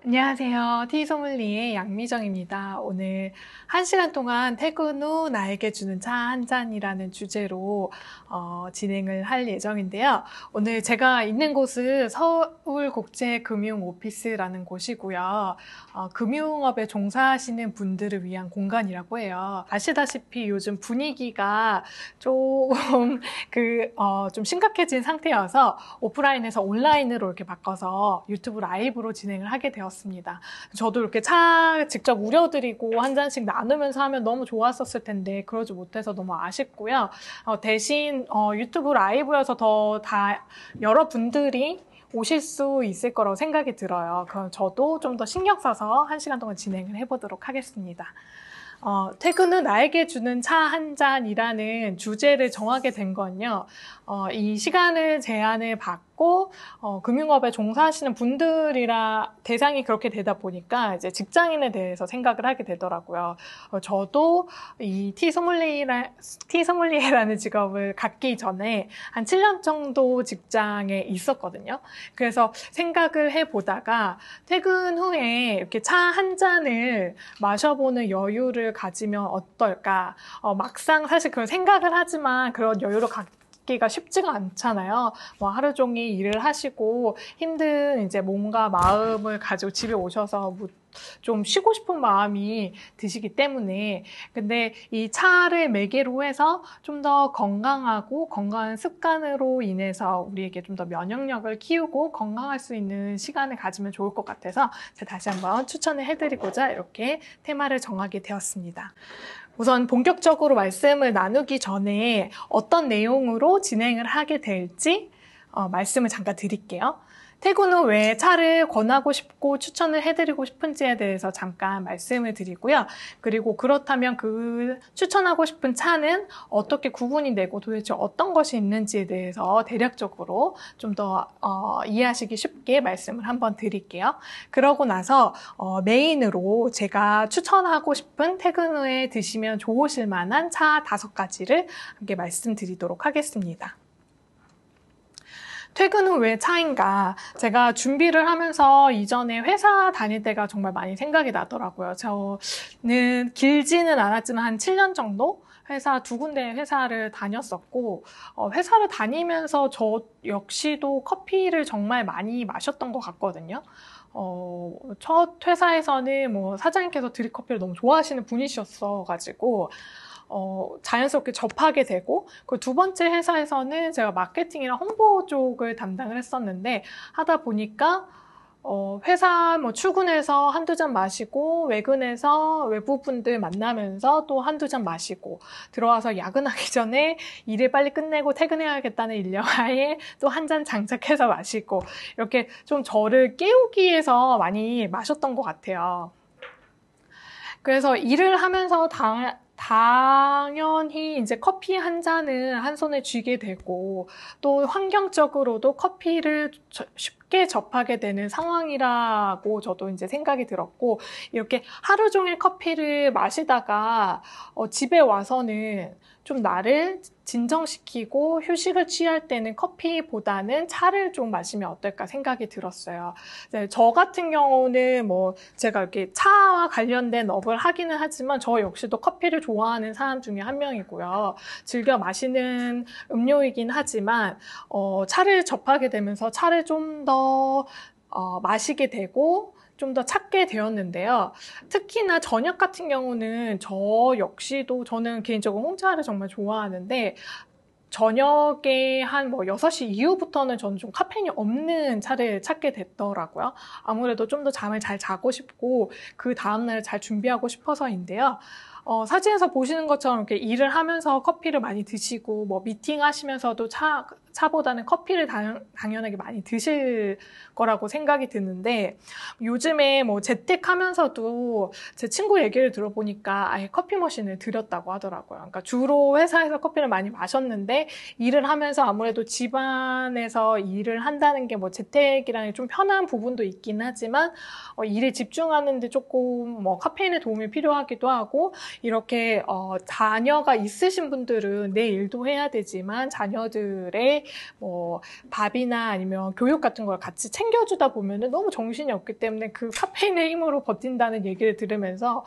안녕하세요. 티소믈리의 양미정입니다. 오늘 1시간 동안 퇴근 후 나에게 주는 차 한 잔이라는 주제로 진행을 할 예정인데요. 오늘 제가 있는 곳은 서울국제금융오피스라는 곳이고요. 금융업에 종사하시는 분들을 위한 공간이라고 해요. 아시다시피 요즘 분위기가 좀 심각해진 상태여서 오프라인에서 온라인으로 이렇게 바꿔서 유튜브 라이브로 진행을 하게 되었습니다. 저도 이렇게 차 직접 우려드리고 한 잔씩 나누면서 하면 너무 좋았었을 텐데 그러지 못해서 너무 아쉽고요. 대신 유튜브 라이브여서 여러분들이 오실 수 있을 거라고 생각이 들어요. 그럼 저도 좀 더 신경 써서 1시간 동안 진행을 해보도록 하겠습니다. 퇴근 후 나에게 주는 차 한 잔이라는 주제를 정하게 된 건요. 이 시간을 제한을 받고 금융업에 종사하시는 분들이라 대상이 그렇게 되다 보니까 이제 직장인에 대해서 생각을 하게 되더라고요. 저도 이 티소믈리에라는 직업을 갖기 전에 한 7년 정도 직장에 있었거든요. 그래서 생각을 해보다가 퇴근 후에 이렇게 차 한 잔을 마셔보는 여유를 가지면 어떨까? 막상 사실 그런 생각을 하지만 그런 여유를 갖기가 쉽지가 않잖아요. 뭐 하루 종일 일을 하시고 힘든 이제 몸과 마음을 가지고 집에 오셔서 좀 쉬고 싶은 마음이 드시기 때문에 근데 이 차를 매개로 해서 좀 더 건강하고 건강한 습관으로 인해서 우리에게 좀 더 면역력을 키우고 건강할 수 있는 시간을 가지면 좋을 것 같아서 제가 다시 한번 추천을 해드리고자 이렇게 테마를 정하게 되었습니다. 우선 본격적으로 말씀을 나누기 전에 어떤 내용으로 진행을 하게 될지 말씀을 잠깐 드릴게요. 퇴근 후 왜 차를 권하고 싶고 추천을 해드리고 싶은지에 대해서 잠깐 말씀을 드리고요. 그리고 그렇다면 그 추천하고 싶은 차는 어떻게 구분이 되고 도대체 어떤 것이 있는지에 대해서 대략적으로 좀 더 이해하시기 쉽게 말씀을 한번 드릴게요. 그러고 나서 메인으로 제가 추천하고 싶은 퇴근 후에 드시면 좋으실 만한 차 5가지를 함께 말씀드리도록 하겠습니다. 퇴근 후 왜 차인가? 제가 준비를 하면서 이전에 회사 다닐 때가 정말 많이 생각이 나더라고요. 저는 길지는 않았지만 한 7년 정도? 회사 2군데 회사를 다녔었고 회사를 다니면서 저 역시도 커피를 정말 많이 마셨던 것 같거든요. 첫 회사에서는 뭐 사장님께서 드립커피를 너무 좋아하시는 분이셨어가지고 자연스럽게 접하게 되고 그 2번째 회사에서는 제가 마케팅이랑 홍보 쪽을 담당을 했었는데 하다 보니까 회사 출근해서 한두 잔 마시고 외근해서 외부분들 만나면서 또 한두 잔 마시고 들어와서 야근하기 전에 일을 빨리 끝내고 퇴근해야겠다는 일념하에 또 한 잔 장착해서 마시고 이렇게 좀 저를 깨우기 위해서 많이 마셨던 것 같아요. 그래서 일을 하면서 당연히 이제 커피 한 잔을 한 손에 쥐게 되고 또 환경적으로도 커피를 쉽게 접하게 되는 상황이라고 저도 이제 생각이 들었고 이렇게 하루 종일 커피를 마시다가 집에 와서는 좀 나를 진정시키고 휴식을 취할 때는 커피보다는 차를 좀 마시면 어떨까 생각이 들었어요. 저 같은 경우는 제가 이렇게 차와 관련된 업을 하기는 하지만 저 역시도 커피를 좋아하는 사람 중에 한 명이고요. 즐겨 마시는 음료이긴 하지만 차를 접하게 되면서 차를 좀 더 마시게 되고 좀 더 찾게 되었는데요. 특히나 저녁 같은 경우는 저 역시도 저는 개인적으로 홍차를 정말 좋아하는데 저녁에 한 6시 이후부터는 저는 좀 카페인이 없는 차를 찾게 됐더라고요. 아무래도 좀 더 잠을 잘 자고 싶고 그 다음날 잘 준비하고 싶어서인데요. 사진에서 보시는 것처럼 이렇게 일을 하면서 커피를 많이 드시고 미팅 하시면서도 차보다는 커피를 당연하게 많이 드실 거라고 생각이 드는데 요즘에 재택하면서도 제 친구 얘기를 들어보니까 아예 커피 머신을 들였다고 하더라고요. 그러니까 주로 회사에서 커피를 많이 마셨는데 일을 하면서 아무래도 집안에서 일을 한다는 게 재택이라는 좀 편한 부분도 있긴 하지만 일에 집중하는데 조금 카페인의 도움이 필요하기도 하고 이렇게 자녀가 있으신 분들은 내 일도 해야 되지만 자녀들의 뭐 밥이나 아니면 교육 같은 걸 같이 챙겨주다 보면은 너무 정신이 없기 때문에 그 카페인의 힘으로 버틴다는 얘기를 들으면서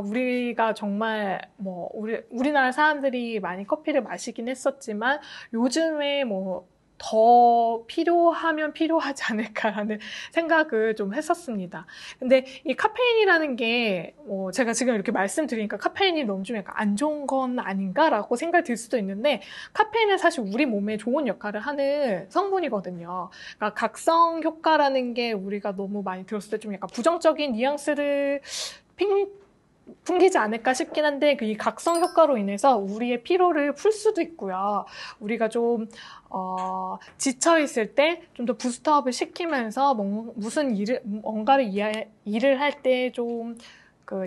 우리가 정말 뭐 우리나라 사람들이 많이 커피를 마시긴 했었지만 요즘에 뭐 더 필요하면 필요하지 않을까라는 생각을 좀 했었습니다. 근데 이 카페인이라는 게 제가 지금 이렇게 말씀드리니까 카페인이 너무 좀 약간 안 좋은 건 아닌가라고 생각이 들 수도 있는데 카페인은 사실 우리 몸에 좋은 역할을 하는 성분이거든요. 그러니까 각성 효과라는 게 우리가 너무 많이 들었을 때 좀 약간 부정적인 뉘앙스를 풍기지 않을까 싶긴 한데 이 각성 효과로 인해서 우리의 피로를 풀 수도 있고요. 우리가 좀 지쳐 있을 때 좀 더 부스트업을 시키면서 뭔가를 일을 할 때 좀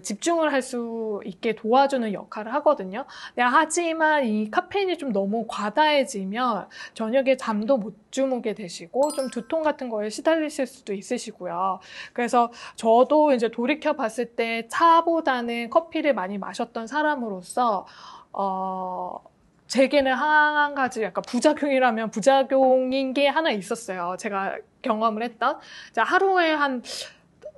집중을 할 수 있게 도와주는 역할을 하거든요. 하지만 이 카페인이 좀 너무 과다해지면 저녁에 잠도 못 주무게 되시고 좀 두통 같은 거에 시달리실 수도 있으시고요. 그래서 저도 이제 돌이켜 봤을 때 차보다는 커피를 많이 마셨던 사람으로서 제게는 한 가지 약간 부작용이라면 부작용인 게 하나 있었어요. 제가 경험을 했던. 하루에 한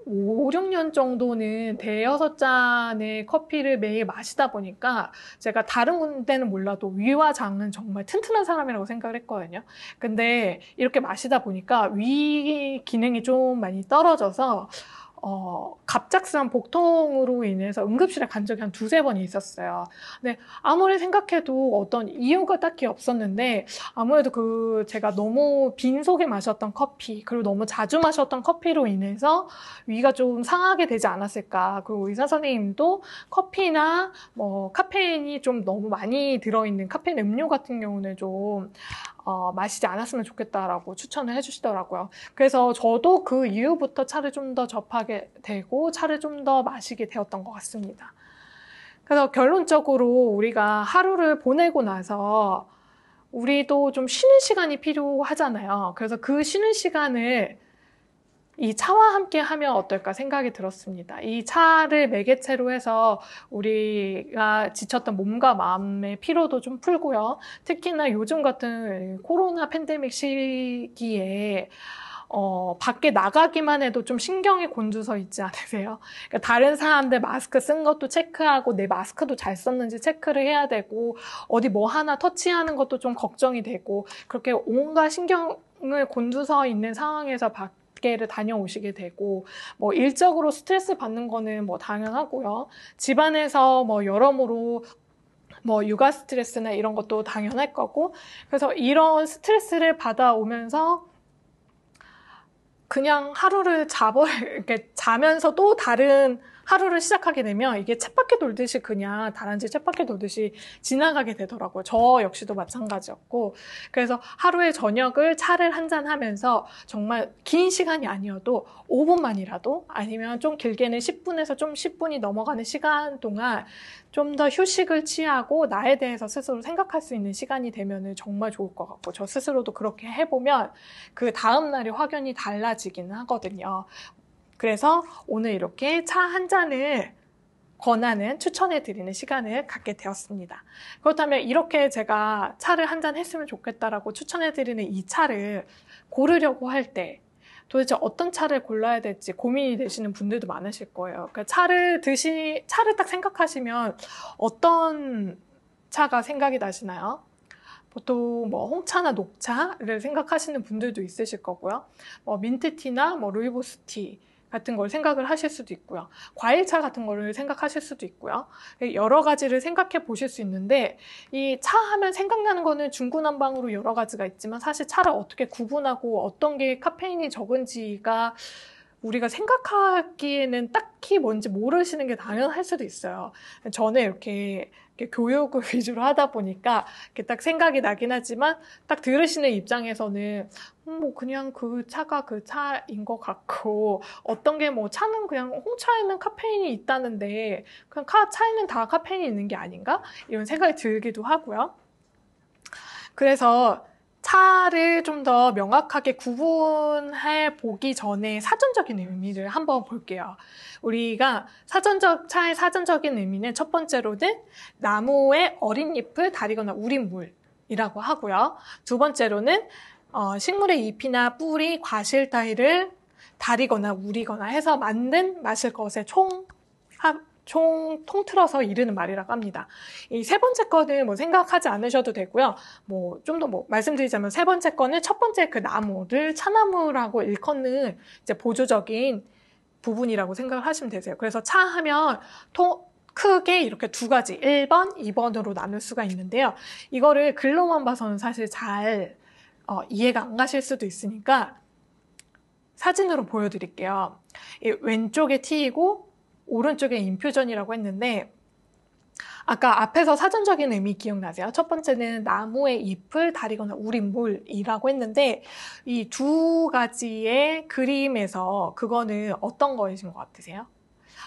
5, 6년 정도는 대여섯 잔의 커피를 매일 마시다 보니까 제가 다른 데는 몰라도 위와 장은 정말 튼튼한 사람이라고 생각을 했거든요. 근데 이렇게 마시다 보니까 위 기능이 좀 많이 떨어져서 갑작스런 복통으로 인해서 응급실에 간 적이 한 두세 번이 있었어요. 근데 아무리 생각해도 어떤 이유가 딱히 없었는데 아무래도 제가 너무 빈속에 마셨던 커피 그리고 너무 자주 마셨던 커피로 인해서 위가 좀 상하게 되지 않았을까. 그리고 의사 선생님도 커피나 뭐 카페인이 좀 너무 많이 들어있는 카페인 음료 같은 경우는 좀 마시지 않았으면 좋겠다라고 추천을 해주시더라고요. 그래서 저도 그 이후부터 차를 좀 더 접하게 되고 차를 좀 더 마시게 되었던 것 같습니다. 그래서 결론적으로 우리가 하루를 보내고 나서 우리도 좀 쉬는 시간이 필요하잖아요. 그래서 그 쉬는 시간을 이 차와 함께 하면 어떨까 생각이 들었습니다. 이 차를 매개체로 해서 우리가 지쳤던 몸과 마음의 피로도 좀 풀고요. 특히나 요즘 같은 코로나 팬데믹 시기에 밖에 나가기만 해도 좀 신경이 곤두서 있지 않으세요? 그러니까 다른 사람들 마스크 쓴 것도 체크하고 내 마스크도 잘 썼는지 체크를 해야 되고 어디 뭐 하나 터치하는 것도 좀 걱정이 되고 그렇게 온갖 신경을 곤두서 있는 상황에서 밖에를 다녀오시게 되고 뭐 일적으로 스트레스 받는 거는 뭐 당연하고요. 집안에서 뭐 여러모로 뭐 육아 스트레스나 이런 것도 당연할 거고 그래서 이런 스트레스를 받아오면서 그냥 하루를 이렇게 자면서 또 다른 하루를 시작하게 되면 이게 쳇바퀴 돌듯이 그냥 다람쥐 쳇바퀴 돌듯이 지나가게 되더라고요. 저 역시도 마찬가지였고 그래서 하루에 저녁을 차를 한잔 하면서 정말 긴 시간이 아니어도 5분만이라도 아니면 좀 길게는 10분에서 좀 10분이 넘어가는 시간 동안 좀 더 휴식을 취하고 나에 대해서 스스로 생각할 수 있는 시간이 되면 정말 좋을 것 같고 저 스스로도 그렇게 해보면 그 다음날이 확연히 달라지기는 하거든요. 그래서 오늘 이렇게 차 한 잔을 추천해드리는 시간을 갖게 되었습니다. 그렇다면 이렇게 제가 차를 한 잔 했으면 좋겠다라고 추천해드리는 이 차를 고르려고 할 때 도대체 어떤 차를 골라야 될지 고민이 되시는 분들도 많으실 거예요. 그러니까 차를 딱 생각하시면 어떤 차가 생각이 나시나요? 보통 뭐 홍차나 녹차를 생각하시는 분들도 있으실 거고요. 뭐 민트티나 뭐 루이보스티 같은 걸 생각을 하실 수도 있고요. 과일차 같은 거를 생각하실 수도 있고요. 여러 가지를 생각해 보실 수 있는데 이 차 하면 생각나는 거는 중구난방으로 여러 가지가 있지만 사실 차를 어떻게 구분하고 어떤 게 카페인이 적은지가 우리가 생각하기에는 딱히 뭔지 모르시는 게 당연할 수도 있어요. 저는 이렇게 교육을 위주로 하다 보니까 이렇게 딱 생각이 나긴 하지만 딱 들으시는 입장에서는 뭐 그냥 그 차가 그 차인 것 같고 어떤 게 뭐 차는 그냥 홍차에는 카페인이 있다는데 그냥 차에는 다 카페인이 있는 게 아닌가? 이런 생각이 들기도 하고요. 그래서 차를 좀 더 명확하게 구분해 보기 전에 사전적인 의미를 한번 볼게요. 우리가 차의 사전적인 의미는 첫 번째로는 나무의 어린 잎을 다리거나 우린 물이라고 하고요. 두 번째로는 식물의 잎이나 뿌리, 과실 따위를 다리거나 우리거나 해서 만든 마실 것의 통틀어서 이르는 말이라고 합니다. 이 세 번째 거는 뭐 생각하지 않으셔도 되고요. 좀 더 말씀드리자면 세 번째 거는 첫 번째 그 나무를 차나무라고 일컫는 이제 보조적인 부분이라고 생각을 하시면 되세요. 그래서 차 하면 크게 이렇게 두 가지, 1번, 2번으로 나눌 수가 있는데요. 이거를 글로만 봐서는 사실 잘 이해가 안 가실 수도 있으니까 사진으로 보여드릴게요. 이 왼쪽에 T이고 오른쪽에 인퓨전이라고 했는데 아까 앞에서 사전적인 의미 기억나세요? 첫 번째는 나무의 잎을 다리거나 우린 물이라고 했는데 이 두 가지의 그림에서 그거는 어떤 거이신 것 같으세요?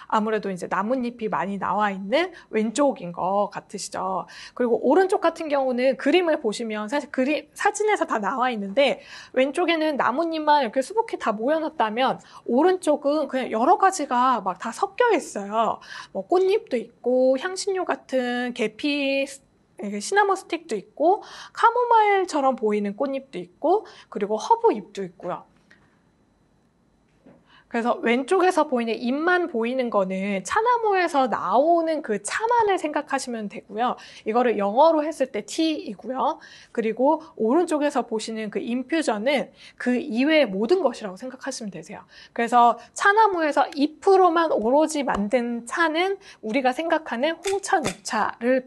아무래도 이제 나뭇잎이 많이 나와 있는 왼쪽인 것 같으시죠? 그리고 오른쪽 같은 경우는 그림을 보시면 사실 사진에서 다 나와 있는데 왼쪽에는 나뭇잎만 이렇게 수북히 다 모여놨다면 오른쪽은 그냥 여러 가지가 막 다 섞여 있어요. 뭐 꽃잎도 있고 향신료 같은 계피 시나몬 스틱도 있고 카모마일처럼 보이는 꽃잎도 있고 그리고 허브 잎도 있고요. 그래서 왼쪽에서 보이는 잎만 보이는 거는 차나무에서 나오는 그 차만을 생각하시면 되고요. 이거를 영어로 했을 때 T이고요. 그리고 오른쪽에서 보시는 그 인퓨전은 그 이외의 모든 것이라고 생각하시면 되세요. 그래서 차나무에서 잎으로만 오로지 만든 차는 우리가 생각하는 홍차, 녹차를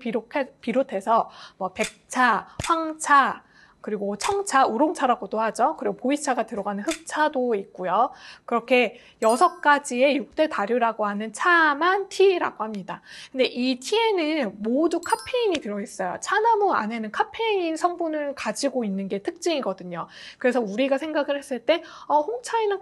비롯해서 뭐 백차, 황차, 그리고 청차, 우롱차라고도 하죠. 그리고 보이차가 들어가는 흑차도 있고요. 그렇게 6가지의 6대 다류라고 하는 차만 T라고 합니다. 근데 이 T에는 모두 카페인이 들어있어요. 차나무 안에는 카페인 성분을 가지고 있는 게 특징이거든요. 그래서 우리가 생각을 했을 때 홍차에는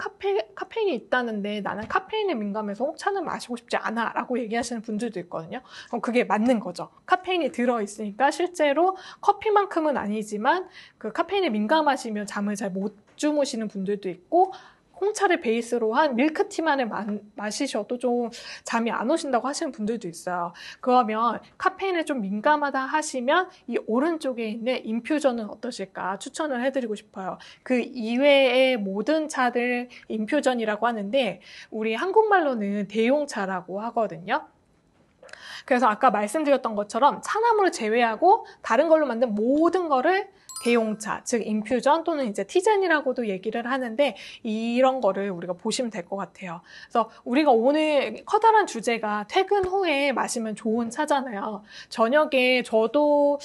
카페인이 있다는데 나는 카페인에 민감해서 홍차는 마시고 싶지 않아 라고 얘기하시는 분들도 있거든요. 그럼 그게 맞는 거죠. 카페인이 들어있으니까 실제로 커피만큼은 아니지만 그 카페인에 민감하시면 잠을 잘 못 주무시는 분들도 있고 홍차를 베이스로 한 밀크티만을 마시셔도 좀 잠이 안 오신다고 하시는 분들도 있어요. 그러면 카페인에 좀 민감하다 하시면 이 오른쪽에 있는 인퓨전은 어떠실까 추천을 해드리고 싶어요. 그 이외의 모든 차들 인퓨전이라고 하는데 우리 한국말로는 대용차라고 하거든요. 그래서 아까 말씀드렸던 것처럼 차나무를 제외하고 다른 걸로 만든 모든 거를 대용차, 즉 인퓨전 또는 이제 티젠이라고도 얘기를 하는데 이런 거를 우리가 보시면 될 것 같아요. 그래서 우리가 오늘 커다란 주제가 퇴근 후에 마시면 좋은 차잖아요. 저녁에 저도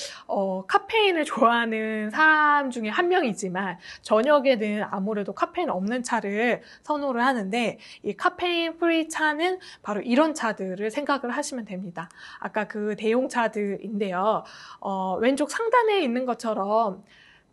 카페인을 좋아하는 사람 중에 한 명이지만 저녁에는 아무래도 카페인 없는 차를 선호를 하는데 이 카페인 프리 차는 바로 이런 차들을 생각을 하시면 됩니다. 아까 그 대용차들인데요. 왼쪽 상단에 있는 것처럼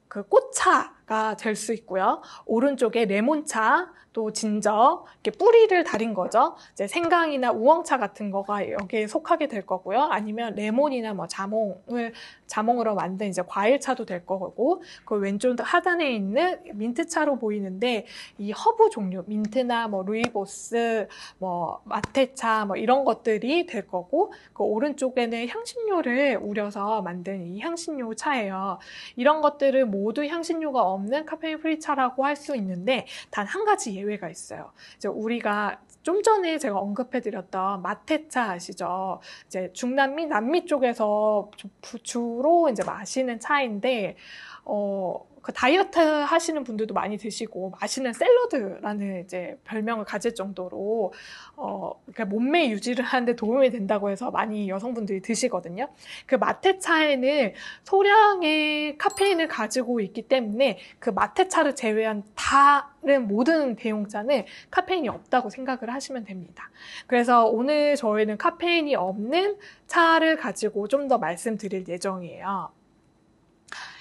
그 꽃차가 될 수 있고요. 오른쪽에 레몬차, 또 진저, 이렇게 뿌리를 달인 거죠. 이제 생강이나 우엉차 같은 거가 여기에 속하게 될 거고요. 아니면 레몬이나 뭐 자몽으로 만든 이제 과일차도 될 거고, 그 왼쪽 하단에 있는 민트차로 보이는데 이 허브 종류, 민트나 뭐 루이보스, 뭐 마테차, 뭐 이런 것들이 될 거고, 그 오른쪽에는 향신료를 우려서 만든 이 향신료 차예요. 이런 것들을 모두 향신료가 없는 카페인 프리 차라고 할 수 있는데 단 한 가지 예외가 있어요. 이제 우리가 좀 전에 제가 언급해드렸던 마테차 아시죠? 이제 중남미, 남미 쪽에서 주로 이제 마시는 차인데, 그 다이어트 하시는 분들도 많이 드시고 맛있는 샐러드라는 이제 별명을 가질 정도로 그러니까 몸매 유지를 하는데 도움이 된다고 해서 많이 여성분들이 드시거든요. 그 마테차에는 소량의 카페인을 가지고 있기 때문에 그 마테차를 제외한 다른 모든 대용차는 카페인이 없다고 생각을 하시면 됩니다. 그래서 오늘 저희는 카페인이 없는 차를 가지고 좀 더 말씀드릴 예정이에요.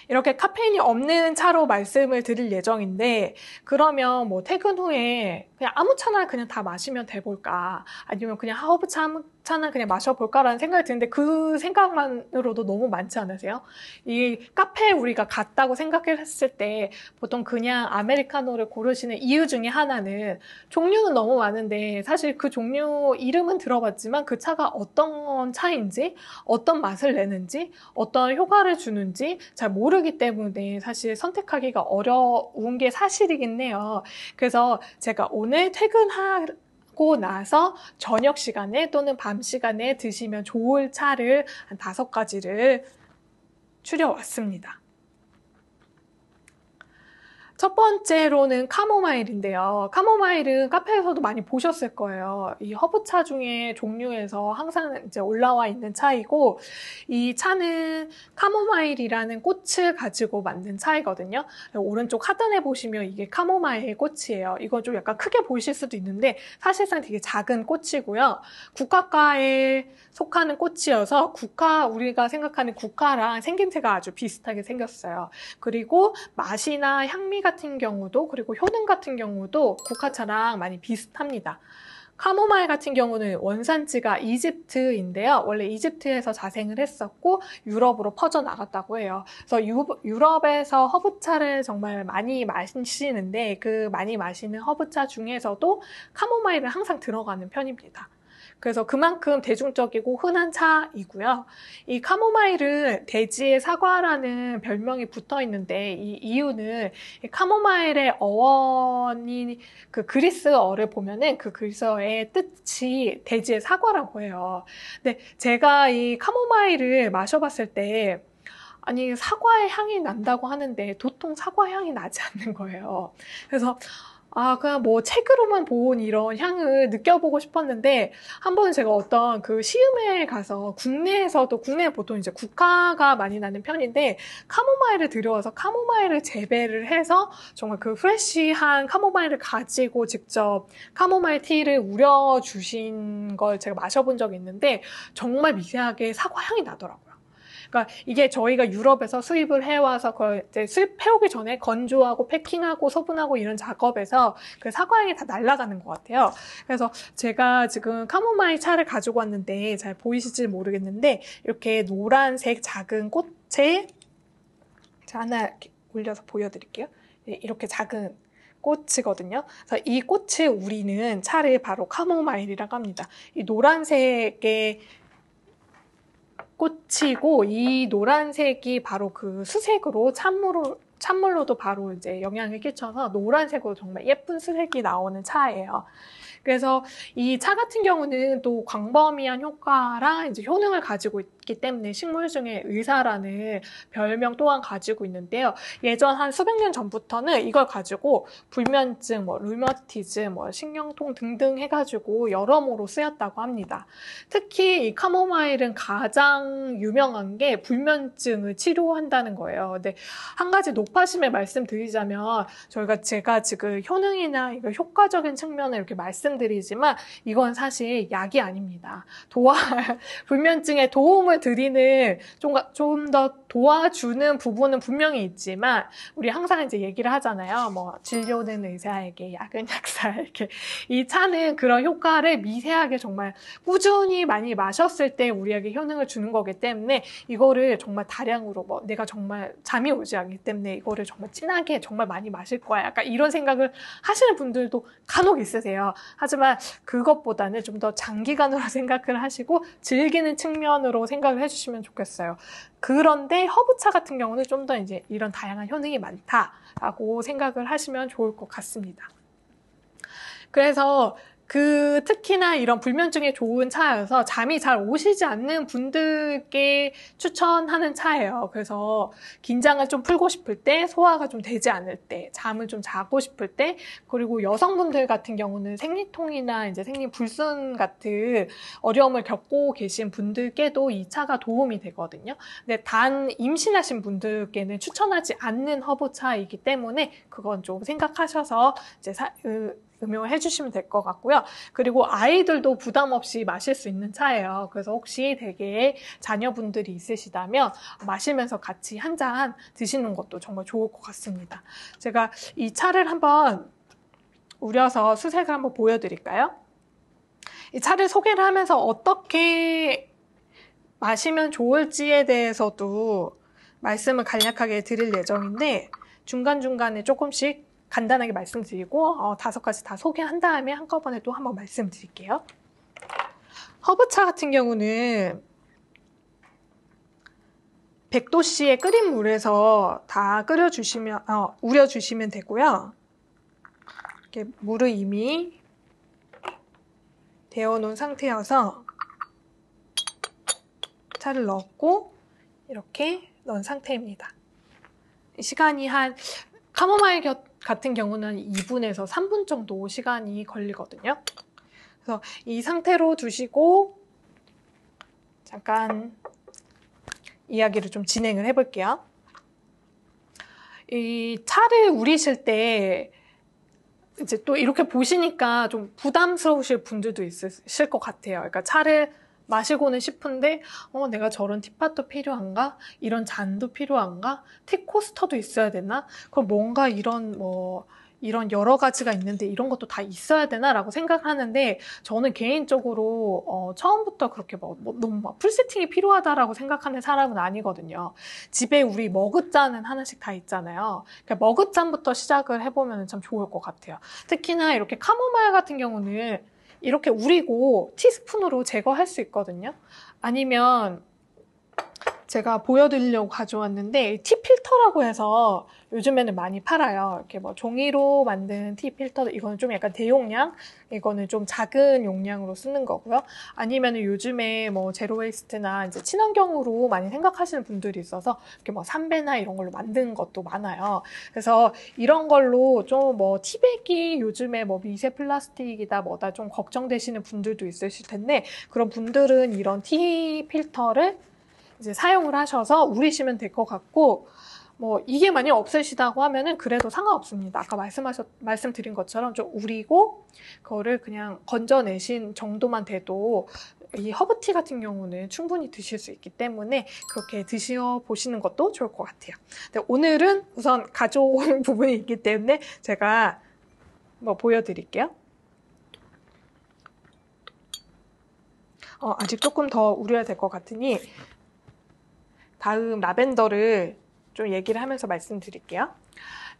이렇게 카페인이 없는 차로 말씀을 드릴 예정인데 그러면 뭐 퇴근 후에 그냥 아무 차나 그냥 다 마시면 돼볼까? 아니면 그냥 허브차 차는 그냥 마셔볼까라는 생각이 드는데 그 생각만으로도 너무 많지 않으세요? 이 카페에 우리가 갔다고 생각했을 때 보통 그냥 아메리카노를 고르시는 이유 중에 하나는 종류는 너무 많은데 사실 그 종류 이름은 들어봤지만 그 차가 어떤 차인지 어떤 맛을 내는지 어떤 효과를 주는지 잘 모르기 때문에 사실 선택하기가 어려운 게 사실이긴 해요. 그래서 제가 오늘 퇴근하고 나서 저녁 시간에 또는 밤 시간에 드시면 좋을 차를 한 5가지를 추려왔습니다. 첫 번째로는 카모마일인데요. 카모마일은 카페에서도 많이 보셨을 거예요. 이 허브차 중에 종류에서 항상 이제 올라와 있는 차이고, 이 차는 카모마일이라는 꽃을 가지고 만든 차이거든요. 오른쪽 하단에 보시면 이게 카모마일 꽃이에요. 이건 좀 약간 크게 보이실 수도 있는데 사실상 되게 작은 꽃이고요. 국화과에 속하는 꽃이어서 우리가 생각하는 국화랑 생김새가 아주 비슷하게 생겼어요. 그리고 맛이나 향미 같은 경우도 그리고 효능 같은 경우도 국화차랑 많이 비슷합니다. 카모마일 같은 경우는 원산지가 이집트인데요. 원래 이집트에서 자생을 했었고 유럽으로 퍼져나갔다고 해요. 그래서 유럽에서 허브차를 정말 많이 마시는데 그 많이 마시는 허브차 중에서도 카모마일은 항상 들어가는 편입니다. 그래서 그만큼 대중적이고 흔한 차이고요. 이 카모마일은 대지의 사과라는 별명이 붙어 있는데 이 이유는 이 카모마일의 어원이 그 그리스어를 보면은 그 그리스어의 뜻이 대지의 사과라고 해요. 근데 제가 이 카모마일을 마셔봤을 때 아니 사과의 향이 난다고 하는데 도통 사과 향이 나지 않는 거예요. 그래서 그냥 뭐 책으로만 본 이런 향을 느껴보고 싶었는데, 한번 제가 어떤 그 시음회에 가서 국내에 보통 이제 국화가 많이 나는 편인데, 카모마일을 들여와서 카모마일을 재배를 해서 정말 그 프레쉬한 카모마일을 가지고 직접 카모마일 티를 우려주신 걸 제가 마셔본 적이 있는데, 정말 미세하게 사과 향이 나더라고요. 그러니까 이게 저희가 유럽에서 수입을 해와서 이제 수입해오기 전에 건조하고 패킹하고 소분하고 이런 작업에서 그 사과향이 다 날아가는 것 같아요. 그래서 제가 지금 카모마일 차를 가지고 왔는데 잘 보이실지 모르겠는데 이렇게 노란색 작은 꽃에 제가 하나 이렇게 올려서 보여드릴게요. 이렇게 작은 꽃이거든요. 그래서 이 꽃을 우리는 차를 바로 카모마일이라고 합니다. 이 노란색의 꽃이고 이 노란색이 바로 그 수색으로 찬물로도 바로 이제 영향을 끼쳐서 노란색으로 정말 예쁜 수색이 나오는 차예요. 그래서 이 차 같은 경우는 또 광범위한 효과랑 이제 효능을 가지고 있기 때문에 식물 중에 의사라는 별명 또한 가지고 있는데요. 예전 한 수백 년 전부터는 이걸 가지고 불면증, 류머티즘, 신경통 등등 해가지고 여러모로 쓰였다고 합니다. 특히 이 카모마일은 가장 유명한 게 불면증을 치료한다는 거예요. 근데 한 가지 높아심에 말씀드리자면 제가 지금 효능이나 이거 효과적인 측면을 이렇게 말씀드리지만 이건 사실 약이 아닙니다. 불면증에 도움을 드리는 좀 더 도와주는 부분은 분명히 있지만 우리 항상 이제 얘기를 하잖아요. 진료는 의사에게, 약은 약사에게. 이 차는 그런 효과를 미세하게 정말 꾸준히 많이 마셨을 때 우리에게 효능을 주는 거기 때문에 이거를 정말 다량으로 내가 정말 잠이 오지 않기 때문에 이거를 정말 진하게 정말 많이 마실 거야. 약간 이런 생각을 하시는 분들도 간혹 있으세요. 하지만 그것보다는 좀 더 장기간으로 생각을 하시고 즐기는 측면으로 생각을 해주시면 좋겠어요. 그런데 허브차 같은 경우는 좀 더 이제 이런 다양한 효능이 많다라고 생각을 하시면 좋을 것 같습니다. 그래서 특히나 이런 불면증에 좋은 차여서 잠이 잘 오시지 않는 분들께 추천하는 차예요. 그래서 긴장을 좀 풀고 싶을 때, 소화가 좀 되지 않을 때, 잠을 좀 자고 싶을 때, 그리고 여성분들 같은 경우는 생리통이나 이제 생리불순 같은 어려움을 겪고 계신 분들께도 이 차가 도움이 되거든요. 근데 단 임신하신 분들께는 추천하지 않는 허브차이기 때문에 그건 좀 생각하셔서 이제 음용을 해주시면 될 것 같고요. 그리고 아이들도 부담 없이 마실 수 있는 차예요. 그래서 혹시 되게 자녀분들이 있으시다면 마시면서 같이 한 잔 드시는 것도 정말 좋을 것 같습니다. 제가 이 차를 한번 우려서 수색을 한번 보여드릴까요? 이 차를 소개를 하면서 어떻게 마시면 좋을지에 대해서도 말씀을 간략하게 드릴 예정인데 중간중간에 조금씩 간단하게 말씀드리고 5가지 다 소개한 다음에 한꺼번에 또 한번 말씀드릴게요. 허브차 같은 경우는 100도씨의 끓인 물에서 다 우려주시면 되고요. 이렇게 물을 이미 데워놓은 상태여서 차를 넣었고 이렇게 넣은 상태입니다. 시간이 카모마일 같은 경우는 2분에서 3분 정도 시간이 걸리거든요. 그래서 이 상태로 두시고 잠깐 이야기를 좀 진행을 해볼게요. 이 차를 우리실 때 이제 또 이렇게 보시니까 좀 부담스러우실 분들도 있으실 것 같아요. 그러니까 차를 마시고는 싶은데 내가 저런 티팟도 필요한가? 이런 잔도 필요한가? 티코스터도 있어야 되나? 그럼 뭔가 이런 여러 가지가 있는데 이런 것도 다 있어야 되나? 라고 생각하는데 저는 개인적으로 처음부터 그렇게 너무 풀세팅이 필요하다라고 생각하는 사람은 아니거든요. 집에 우리 머그잔은 하나씩 다 있잖아요. 그러니까 머그잔부터 시작을 해보면 참 좋을 것 같아요. 특히나 이렇게 카모마일 같은 경우는 이렇게 우리고 티스푼으로 제거할 수 있거든요. 아니면 제가 보여드리려고 가져왔는데 티 필터라고 해서 요즘에는 많이 팔아요. 이렇게 종이로 만든 티 필터, 이거는 좀 약간 대용량, 이거는 좀 작은 용량으로 쓰는 거고요. 아니면 요즘에 제로 웨이스트나 이제 친환경으로 많이 생각하시는 분들이 있어서 이렇게 삼배나 이런 걸로 만든 것도 많아요. 그래서 이런 걸로 좀 티백이 요즘에 미세 플라스틱이다 뭐다 좀 걱정되시는 분들도 있으실 텐데 그런 분들은 이런 티 필터를 이제 사용을 하셔서 우리시면 될 것 같고 이게 만약 없으시다고 하면은 그래도 상관없습니다. 아까 말씀드린 것처럼 좀 우리고 그거를 그냥 건져내신 정도만 돼도 이 허브티 같은 경우는 충분히 드실 수 있기 때문에 그렇게 드셔보시는 것도 좋을 것 같아요. 근데 오늘은 우선 가져온 부분이 있기 때문에 제가 보여드릴게요. 아직 조금 더 우려야 될 것 같으니 다음 라벤더를 좀 얘기를 하면서 말씀드릴게요.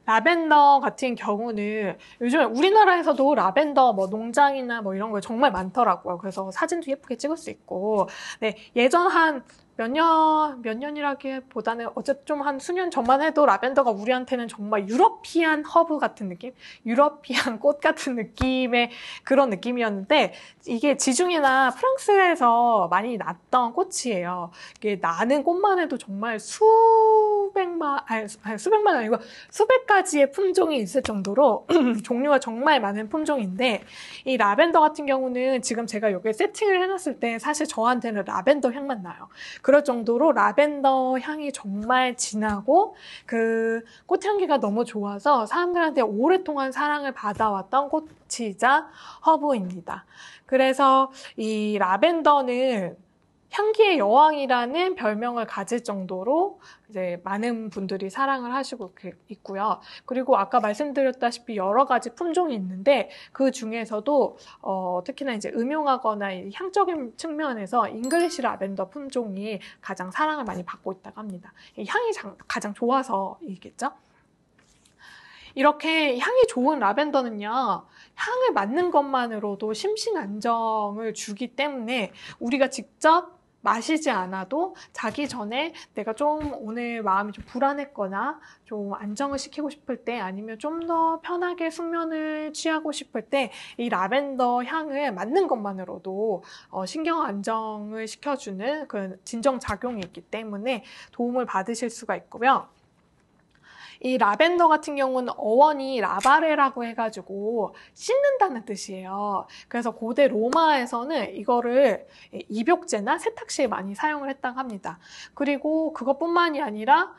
라벤더 같은 경우는 요즘에 우리나라에서도 라벤더 농장이나 이런 거 정말 많더라고요. 그래서 사진도 예쁘게 찍을 수 있고, 네, 예전 한 몇 년이라기보다는 어쨌든 좀 한 수년 전만 해도 라벤더가 우리한테는 정말 유러피안 허브 같은 느낌? 유러피안 꽃 같은 느낌의 그런 느낌이었는데 이게 지중해나 프랑스에서 많이 났던 꽃이에요. 이게 나는 꽃만 해도 정말 수백만 아니고 수백 가지의 품종이 있을 정도로 종류가 정말 많은 품종인데 이 라벤더 같은 경우는 지금 제가 여기에 세팅을 해놨을 때 사실 저한테는 라벤더 향만 나요. 그럴 정도로 라벤더 향이 정말 진하고 그 꽃향기가 너무 좋아서 사람들한테 오랫동안 사랑을 받아왔던 꽃이자 허브입니다. 그래서 이 라벤더는 향기의 여왕이라는 별명을 가질 정도로 이제 많은 분들이 사랑을 하시고 있고요. 그리고 아까 말씀드렸다시피 여러 가지 품종이 있는데 그 중에서도 특히나 이제 음용하거나 향적인 측면에서 잉글리시 라벤더 품종이 가장 사랑을 많이 받고 있다고 합니다. 향이 가장 좋아서이겠죠? 이렇게 향이 좋은 라벤더는요, 향을 맡는 것만으로도 심신 안정을 주기 때문에 우리가 직접 마시지 않아도 자기 전에 내가 좀 오늘 마음이 좀 불안했거나 좀 안정을 시키고 싶을 때 아니면 좀 더 편하게 숙면을 취하고 싶을 때 이 라벤더 향을 맡는 것만으로도 신경 안정을 시켜주는 그 진정 작용이 있기 때문에 도움을 받으실 수가 있고요. 이 라벤더 같은 경우는 어원이 라바레라고 해가지고 씻는다는 뜻이에요. 그래서 고대 로마에서는 이거를 입욕제나 세탁시에 많이 사용을 했다고 합니다. 그리고 그것뿐만이 아니라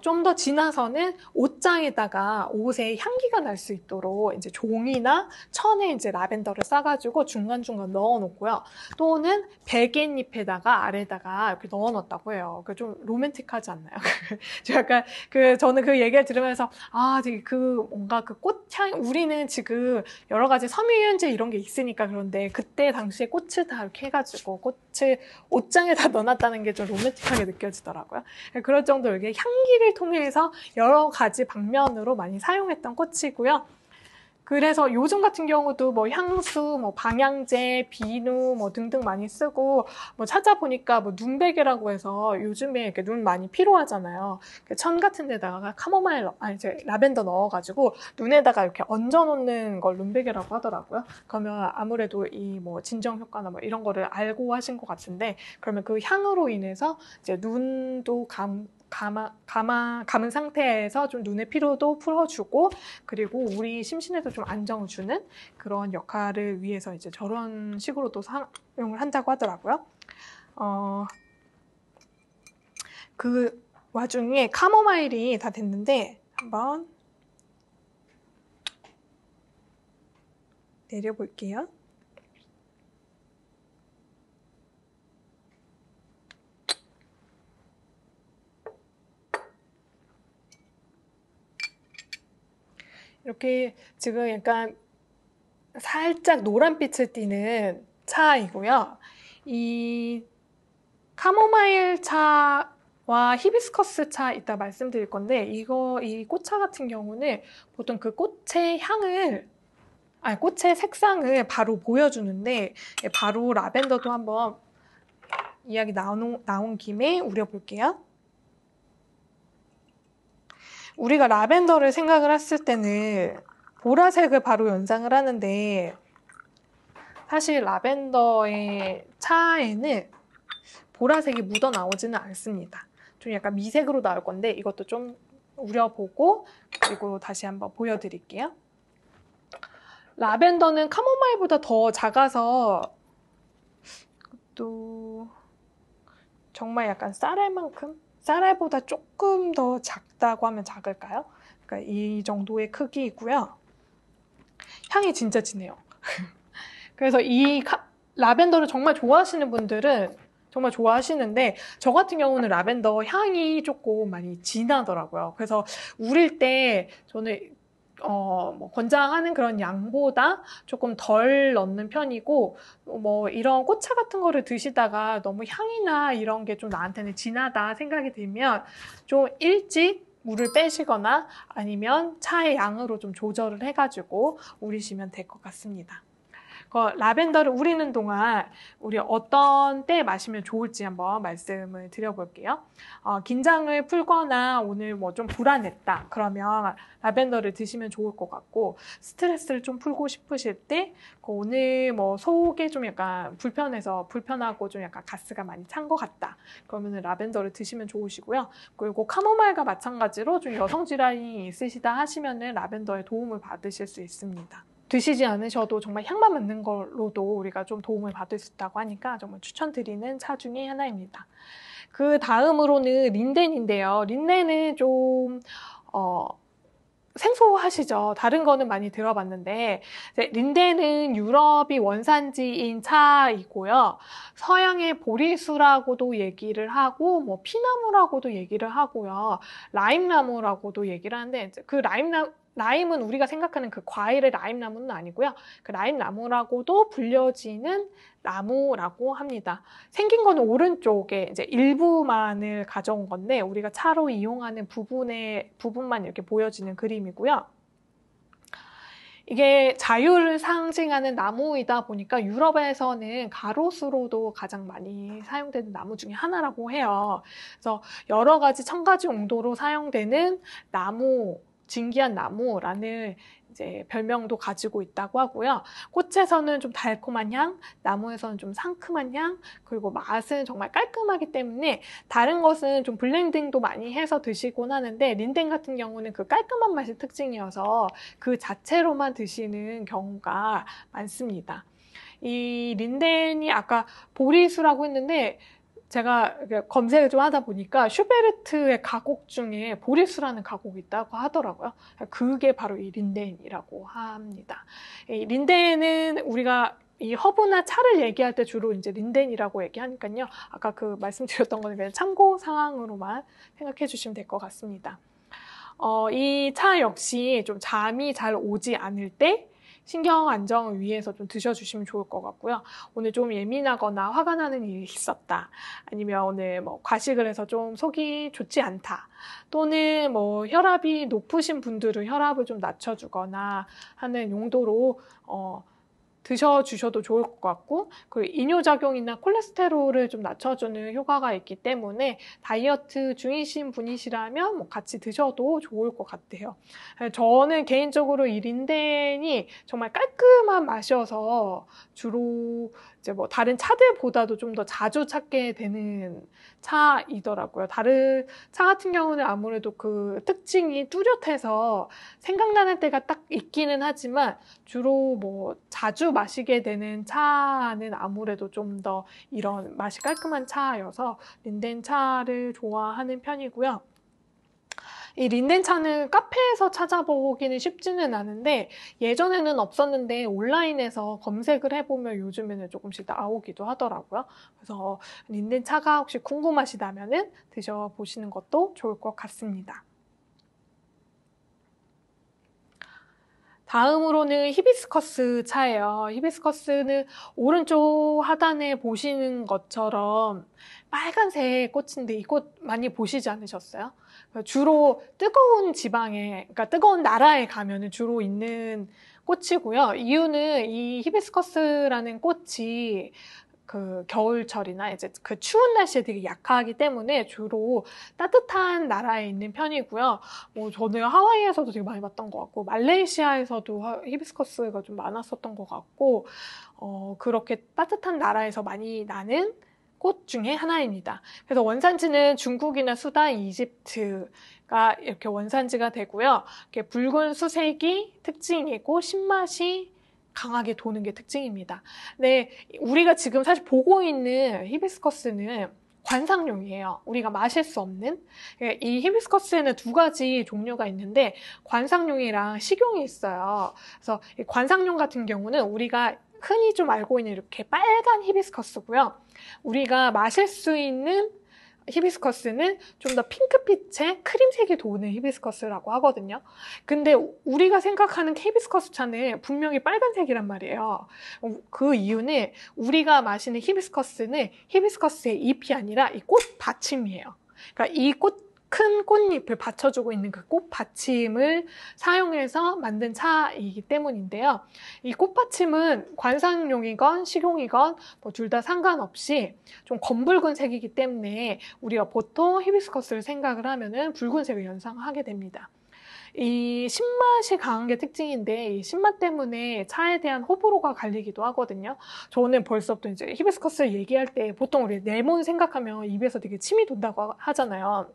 좀 더 지나서는 옷장에다가 옷에 향기가 날 수 있도록 이제 종이나 천에 이제 라벤더를 싸가지고 중간중간 넣어 놓고요. 또는 베갯잎에다가 아래다가 이렇게 넣어 놨다고 해요. 그 좀 로맨틱하지 않나요? 저 약간 저는 그 얘기를 들으면서 되게 뭔가 그 꽃향, 우리는 지금 여러 가지 섬유유연제 이런 게 있으니까 그런데 그때 당시에 꽃을 다 이렇게 해가지고 꽃을 옷장에 다 넣어놨다는 게 좀 로맨틱하게 느껴지더라고요. 그럴 정도로 이게 향기를 통해서 여러 가지 방면으로 많이 사용했던 꽃이고요. 그래서 요즘 같은 경우도 뭐 향수, 뭐 방향제, 비누 뭐 등등 많이 쓰고 뭐 찾아보니까 뭐 눈베개라고 해서 요즘에 이렇게 눈 많이 피로하잖아요. 천 같은 데다가 카모마일, 이제 라벤더 넣어가지고 눈에다가 이렇게 얹어놓는 걸 눈베개라고 하더라고요. 그러면 아무래도 이 뭐 진정 효과나 뭐 이런 거를 알고 하신 것 같은데 그러면 그 향으로 인해서 이제 눈도 감은 상태에서 좀 눈의 피로도 풀어주고 그리고 우리 심신에도 좀 안정을 주는 그런 역할을 위해서 이제 저런 식으로도 사용을 한다고 하더라고요. 그 와중에 카모마일이 다 됐는데 한번 내려볼게요. 이렇게 지금 약간 살짝 노란빛을 띠는 차이고요. 이 카모마일 차와 히비스커스 차 이따 말씀드릴 건데 이 꽃차 같은 경우는 보통 그 꽃의 꽃의 색상을 바로 보여주는데 바로 라벤더도 한번 이야기 나온 김에 우려볼게요. 우리가 라벤더를 생각을 했을 때는 보라색을 바로 연상을 하는데 사실 라벤더의 차에는 보라색이 묻어 나오지는 않습니다. 좀 약간 미색으로 나올 건데 이것도 좀 우려보고 그리고 다시 한번 보여드릴게요. 라벤더는 카모마일보다 더 작아서 또 정말 약간 쌀알보다 조금 더 작다고 하면 작을까요? 그러니까 이 정도의 크기이고요. 향이 진짜 진해요. 그래서 이 라벤더를 정말 좋아하시는 분들은 정말 좋아하시는데 저 같은 경우는 라벤더 향이 조금 많이 진하더라고요. 그래서 우릴 때 저는 뭐 권장하는 그런 양보다 조금 덜 넣는 편이고 뭐 이런 꽃차 같은 거를 드시다가 너무 향이나 이런 게 좀 나한테는 진하다 생각이 들면 좀 일찍 물을 빼시거나 아니면 차의 양으로 좀 조절을 해가지고 우리시면 될 것 같습니다. 라벤더를 우리는 동안 우리 어떤 때 마시면 좋을지 한번 말씀을 드려볼게요. 긴장을 풀거나 오늘 뭐 좀 불안했다 그러면 라벤더를 드시면 좋을 것 같고 스트레스를 좀 풀고 싶으실 때 오늘 뭐 속에 좀 약간 불편하고 좀 약간 가스가 많이 찬 것 같다 그러면 라벤더를 드시면 좋으시고요. 그리고 카모마일과 마찬가지로 좀 여성 질환이 있으시다 하시면은 라벤더의 도움을 받으실 수 있습니다. 드시지 않으셔도 정말 향만 맡는 걸로도 우리가 좀 도움을 받을 수 있다고 하니까 정말 추천드리는 차 중에 하나입니다. 그 다음으로는 린넨인데요. 린넨은 좀 생소하시죠? 다른 거는 많이 들어봤는데 린넨은 유럽이 원산지인 차이고요. 서양의 보리수라고도 얘기를 하고 뭐 피나무라고도 얘기를 하고요. 라임나무라고도 얘기를 하는데 그 라임은 우리가 생각하는 그 과일의 라임나무는 아니고요. 그 라임나무라고도 불려지는 나무라고 합니다. 생긴 거는 오른쪽에 이제 일부만을 가져온 건데 우리가 차로 이용하는 부분만 이렇게 보여지는 그림이고요. 이게 자유를 상징하는 나무이다 보니까 유럽에서는 가로수로도 가장 많이 사용되는 나무 중에 하나라고 해요. 그래서 여러 가지 천 가지 용도로 사용되는 진귀한 나무라는 이제 별명도 가지고 있다고 하고요. 꽃에서는 좀 달콤한 향, 나무에서는 좀 상큼한 향, 그리고 맛은 정말 깔끔하기 때문에 다른 것은 좀 블렌딩도 많이 해서 드시곤 하는데 린넨 같은 경우는 그 깔끔한 맛이 특징이어서 그 자체로만 드시는 경우가 많습니다. 이 린넨이 아까 보리수라고 했는데 제가 검색을 좀 하다 보니까 슈베르트의 가곡 중에 보리스라는 가곡이 있다고 하더라고요. 그게 바로 이 린덴이라고 합니다. 이 린덴은 우리가 이 허브나 차를 얘기할 때 주로 이제 린덴이라고 얘기하니까요. 아까 그 말씀드렸던 거는 그냥 참고 사항으로만 생각해 주시면 될 것 같습니다. 이 차 역시 좀 잠이 잘 오지 않을 때 신경 안정을 위해서 좀 드셔주시면 좋을 것 같고요. 오늘 좀 예민하거나 화가 나는 일이 있었다. 아니면 오늘 뭐 과식을 해서 좀 속이 좋지 않다. 또는 뭐 혈압이 높으신 분들은 혈압을 좀 낮춰주거나 하는 용도로 드셔주셔도 좋을 것 같고, 그리고 이뇨작용이나 콜레스테롤을 좀 낮춰주는 효과가 있기 때문에 다이어트 중이신 분이시라면 뭐 같이 드셔도 좋을 것 같아요. 저는 개인적으로 이 린덴이 정말 깔끔한 맛이어서 주로 이제 뭐 다른 차들보다도 좀 더 자주 찾게 되는 차이더라고요. 다른 차 같은 경우는 아무래도 그 특징이 뚜렷해서 생각나는 때가 딱 있기는 하지만 주로 뭐 자주 마시게 되는 차는 아무래도 좀 더 이런 맛이 깔끔한 차여서 린덴 차를 좋아하는 편이고요. 이 린덴 차는 카페에서 찾아보기는 쉽지는 않은데 예전에는 없었는데 온라인에서 검색을 해보면 요즘에는 조금씩 나오기도 하더라고요. 그래서 린덴 차가 혹시 궁금하시다면 드셔보시는 것도 좋을 것 같습니다. 다음으로는 히비스커스 차예요. 히비스커스는 오른쪽 하단에 보시는 것처럼 빨간색 꽃인데 이 꽃 많이 보시지 않으셨어요? 주로 뜨거운 지방에, 그러니까 뜨거운 나라에 가면은 주로 있는 꽃이고요. 이유는 이 히비스커스라는 꽃이 그 겨울철이나 이제 그 추운 날씨에 되게 약하기 때문에 주로 따뜻한 나라에 있는 편이고요. 뭐 저는 하와이에서도 되게 많이 봤던 것 같고 말레이시아에서도 히비스커스가 좀 많았었던 것 같고 그렇게 따뜻한 나라에서 많이 나는 꽃 중에 하나입니다. 그래서 원산지는 중국이나 수단, 이집트가 이렇게 원산지가 되고요. 이렇게 붉은 수색이 특징이고 신맛이 강하게 도는 게 특징입니다. 네, 우리가 지금 사실 보고 있는 히비스커스는 관상용이에요. 우리가 마실 수 없는. 이 히비스커스에는 두 가지 종류가 있는데 관상용이랑 식용이 있어요. 그래서 이 관상용 같은 경우는 우리가 흔히 좀 알고 있는 이렇게 빨간 히비스커스고요. 우리가 마실 수 있는 히비스커스는 좀 더 핑크빛의 크림색이 도는 히비스커스라고 하거든요. 근데 우리가 생각하는 히비스커스 차는 분명히 빨간색이란 말이에요. 그 이유는 우리가 마시는 히비스커스는 히비스커스의 잎이 아니라 이 꽃 받침이에요. 그러니까 이 큰 꽃잎을 받쳐주고 있는 그 꽃받침을 사용해서 만든 차이기 때문인데요. 이 꽃받침은 관상용이건 식용이건 뭐 둘 다 상관없이 좀 검붉은 색이기 때문에 우리가 보통 히비스커스를 생각을 하면은 붉은색을 연상하게 됩니다. 이 신맛이 강한 게 특징인데 이 신맛 때문에 차에 대한 호불호가 갈리기도 하거든요. 저는 벌써부터 이제 히비스커스를 얘기할 때 보통 우리 레몬 생각하면 입에서 되게 침이 돈다고 하잖아요.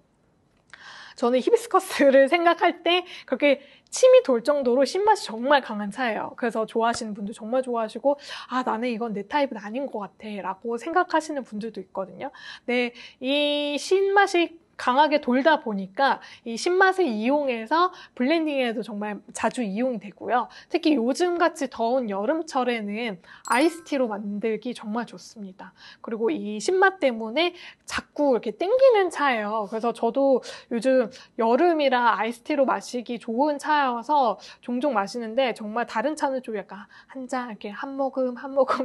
저는 히비스커스를 생각할 때 그렇게 침이 돌 정도로 신맛이 정말 강한 차예요. 그래서 좋아하시는 분들 정말 좋아하시고 나는 이건 내 타입은 아닌 것 같아 라고 생각하시는 분들도 있거든요. 네, 이 신맛이 강하게 돌다 보니까 이 신맛을 이용해서 블렌딩에도 정말 자주 이용이 되고요. 특히 요즘같이 더운 여름철에는 아이스티로 만들기 정말 좋습니다. 그리고 이 신맛 때문에 자꾸 이렇게 땡기는 차예요. 그래서 저도 요즘 여름이라 아이스티로 마시기 좋은 차여서 종종 마시는데 정말 다른 차는 좀 약간 한 잔 이렇게 한 모금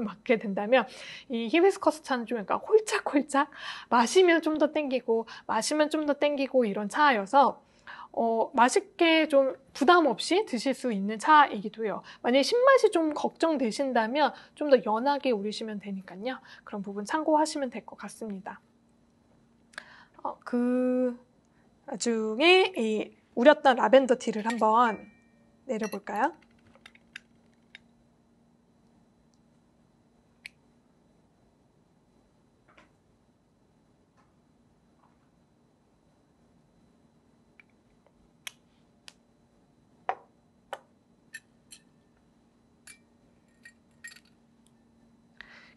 맞게 된다면 이 히비스커스 차는 좀 약간 홀짝홀짝 마시면 좀 더 땡기고 마시면 좀 더 땡기고 이런 차여서 맛있게 좀 부담 없이 드실 수 있는 차이기도 해요. 만약에 신맛이 좀 걱정되신다면 좀 더 연하게 우리시면 되니까요. 그런 부분 참고하시면 될 것 같습니다. 그 나중에 이 우렸던 라벤더 티를 한번 내려볼까요?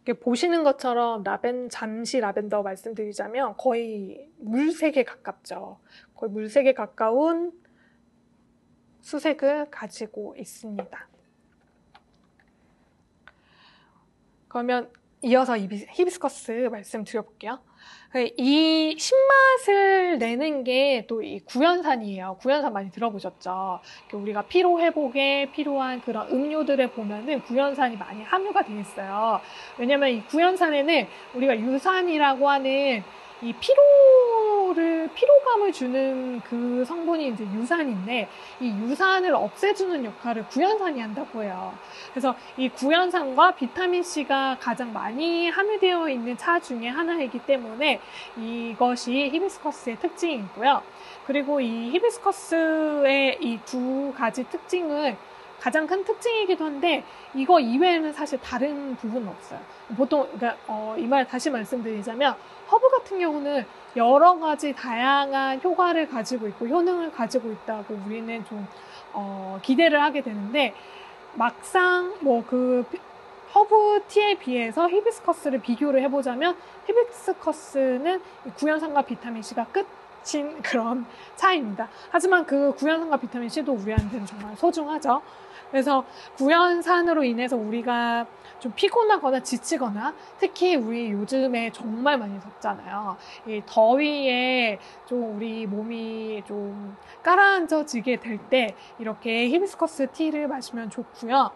이렇게 보시는 것처럼 잠시 라벤더 말씀드리자면 거의 물색에 가깝죠. 거의 물색에 가까운 수색을 가지고 있습니다. 그러면 이어서 히비스커스 말씀드려볼게요. 이 신맛을 내는 게 또 이 구연산이에요. 구연산 많이 들어보셨죠? 우리가 피로 회복에 필요한 그런 음료들에 보면은 구연산이 많이 함유가 되어 있어요. 왜냐면 이 구연산에는 우리가 유산이라고 하는 이 피로감을 주는 그 성분이 이제 유산인데, 이 유산을 없애주는 역할을 구연산이 한다고 해요. 그래서 이 구연산과 비타민C가 가장 많이 함유되어 있는 차 중에 하나이기 때문에 이것이 히비스커스의 특징이고요. 그리고 이 히비스커스의 이 두 가지 특징은 가장 큰 특징이기도 한데, 이거 이외에는 사실 다른 부분은 없어요. 보통, 그러니까, 이 말 다시 말씀드리자면, 허브 같은 경우는 여러 가지 다양한 효과를 가지고 있고, 효능을 가지고 있다고 우리는 좀, 기대를 하게 되는데, 막상 허브 티에 비해서 히비스커스를 비교를 해보자면, 히비스커스는 구연산과 비타민C가 끝인 그런 차이입니다. 하지만 그 구연산과 비타민C도 우리한테는 정말 소중하죠. 그래서 구연산으로 인해서 우리가 좀 피곤하거나 지치거나, 특히 우리 요즘에 정말 많이 덥잖아요. 이 더위에 좀 우리 몸이 좀 가라앉아지게 될 때 이렇게 히비스커스 티를 마시면 좋고요.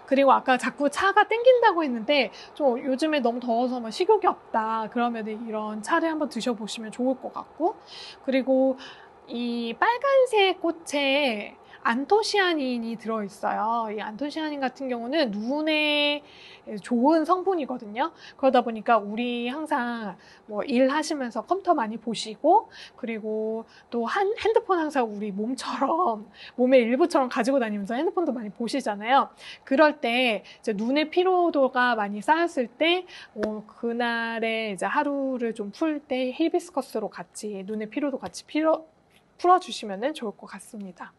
그리고 아까 자꾸 차가 땡긴다고 했는데, 좀 요즘에 너무 더워서 뭐 식욕이 없다 그러면 이런 차를 한번 드셔보시면 좋을 것 같고, 그리고 이 빨간색 꽃에 안토시아닌이 들어있어요. 이 안토시아닌 같은 경우는 눈에 좋은 성분이거든요. 그러다 보니까 우리 항상 뭐 일하시면서 컴퓨터 많이 보시고, 그리고 또 핸드폰 항상 우리 몸의 일부처럼 가지고 다니면서 핸드폰도 많이 보시잖아요. 그럴 때 이제 눈의 피로도가 많이 쌓였을 때, 그날의 이제 하루를 좀 풀 때 히비스커스로 같이 눈의 피로도 같이 풀어주시면 좋을 것 같습니다.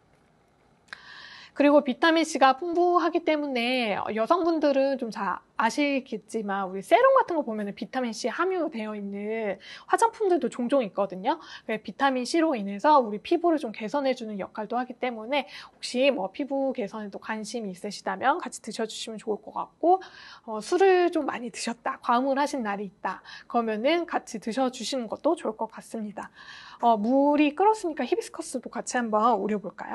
그리고 비타민C가 풍부하기 때문에 여성분들은 좀 잘 아시겠지만, 우리 세럼 같은 거 보면 비타민C 함유되어 있는 화장품들도 종종 있거든요. 비타민C로 인해서 우리 피부를 좀 개선해주는 역할도 하기 때문에, 혹시 뭐 피부 개선에도 관심이 있으시다면 같이 드셔주시면 좋을 것 같고, 술을 좀 많이 드셨다, 과음을 하신 날이 있다, 그러면은 같이 드셔주시는 것도 좋을 것 같습니다. 물이 끓었으니까 히비스커스도 같이 한번 우려볼까요?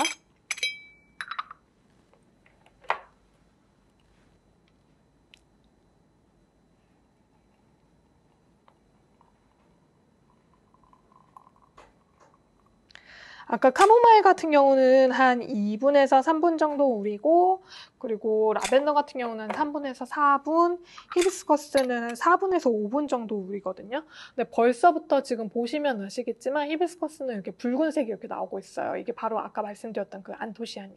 아까 카모마일 같은 경우는 한 2분에서 3분 정도 우리고, 그리고 라벤더 같은 경우는 3분에서 4분, 히비스커스는 4분에서 5분 정도 우리거든요. 근데 벌써부터 지금 보시면 아시겠지만 히비스커스는 이렇게 붉은색이 이렇게 나오고 있어요. 이게 바로 아까 말씀드렸던 그 안토시아닌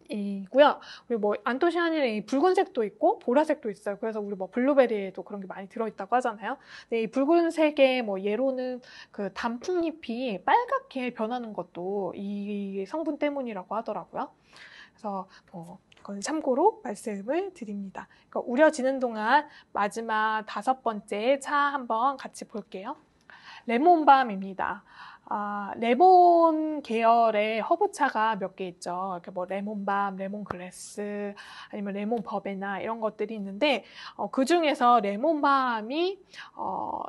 이고요. 그리고 뭐 안토시아닌에 이 붉은색도 있고 보라색도 있어요. 그래서 우리 뭐 블루베리에도 그런 게 많이 들어있다고 하잖아요. 근데 이 붉은색의 뭐 예로는 그 단풍잎이 빨갛게 변하는 것도 이 성분 때문이라고 하더라고요. 그래서 그건 참고로 말씀을 드립니다. 그러니까 우려지는 동안 마지막 5번째 차 한번 같이 볼게요. 레몬밤입니다. 레몬 계열의 허브차가 몇 개 있죠. 이렇게 뭐 레몬밤, 레몬글래스, 아니면 레몬 버베나 이런 것들이 있는데, 그 중에서 레몬밤이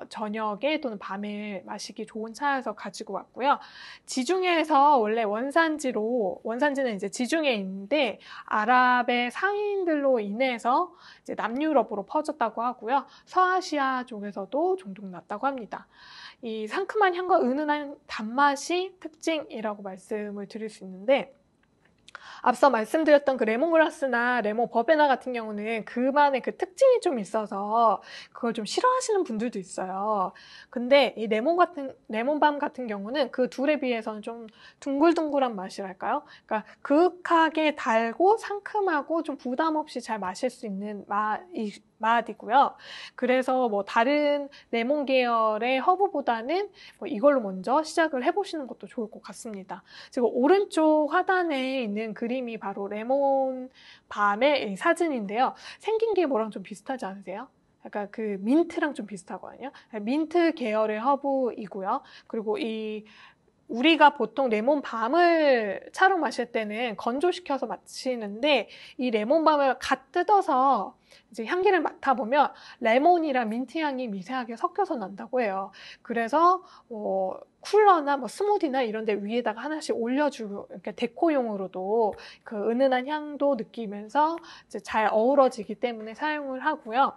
저녁에 또는 밤에 마시기 좋은 차여서 가지고 왔고요. 지중해에서 원래 원산지는 이제 지중해에 있는데, 아랍의 상인들로 인해서 이제 남유럽으로 퍼졌다고 하고요. 서아시아 쪽에서도 종종 났다고 합니다. 이 상큼한 향과 은은한 단맛이 특징이라고 말씀을 드릴 수 있는데, 앞서 말씀드렸던 그 레몬그라스나 레몬 버베나 같은 경우는 그만의 그 특징이 좀 있어서 그걸 좀 싫어하시는 분들도 있어요. 근데 이 레몬밤 같은 경우는 그 둘에 비해서는 좀 둥글둥글한 맛이랄까요? 그러니까 그윽하게 달고 상큼하고 좀 부담 없이 잘 마실 수 있는 맛이고요. 그래서 뭐 다른 레몬 계열의 허브보다는 뭐 이걸로 먼저 시작을 해보시는 것도 좋을 것 같습니다. 지금 오른쪽 하단에 있는 그림이 바로 레몬 밤의 사진인데요. 생긴 게 뭐랑 좀 비슷하지 않으세요? 약간 그 민트랑 좀 비슷하거든요. 민트 계열의 허브이고요. 그리고 우리가 보통 레몬 밤을 차로 마실 때는 건조시켜서 마시는데 이 레몬 밤을 갓 뜯어서 이제 향기를 맡아보면 레몬이랑 민트 향이 미세하게 섞여서 난다고 해요. 그래서 쿨러나 뭐 스무디나 이런 데 위에다가 하나씩 올려주고 이렇게 데코용으로도 그 은은한 향도 느끼면서 이제 잘 어우러지기 때문에 사용을 하고요.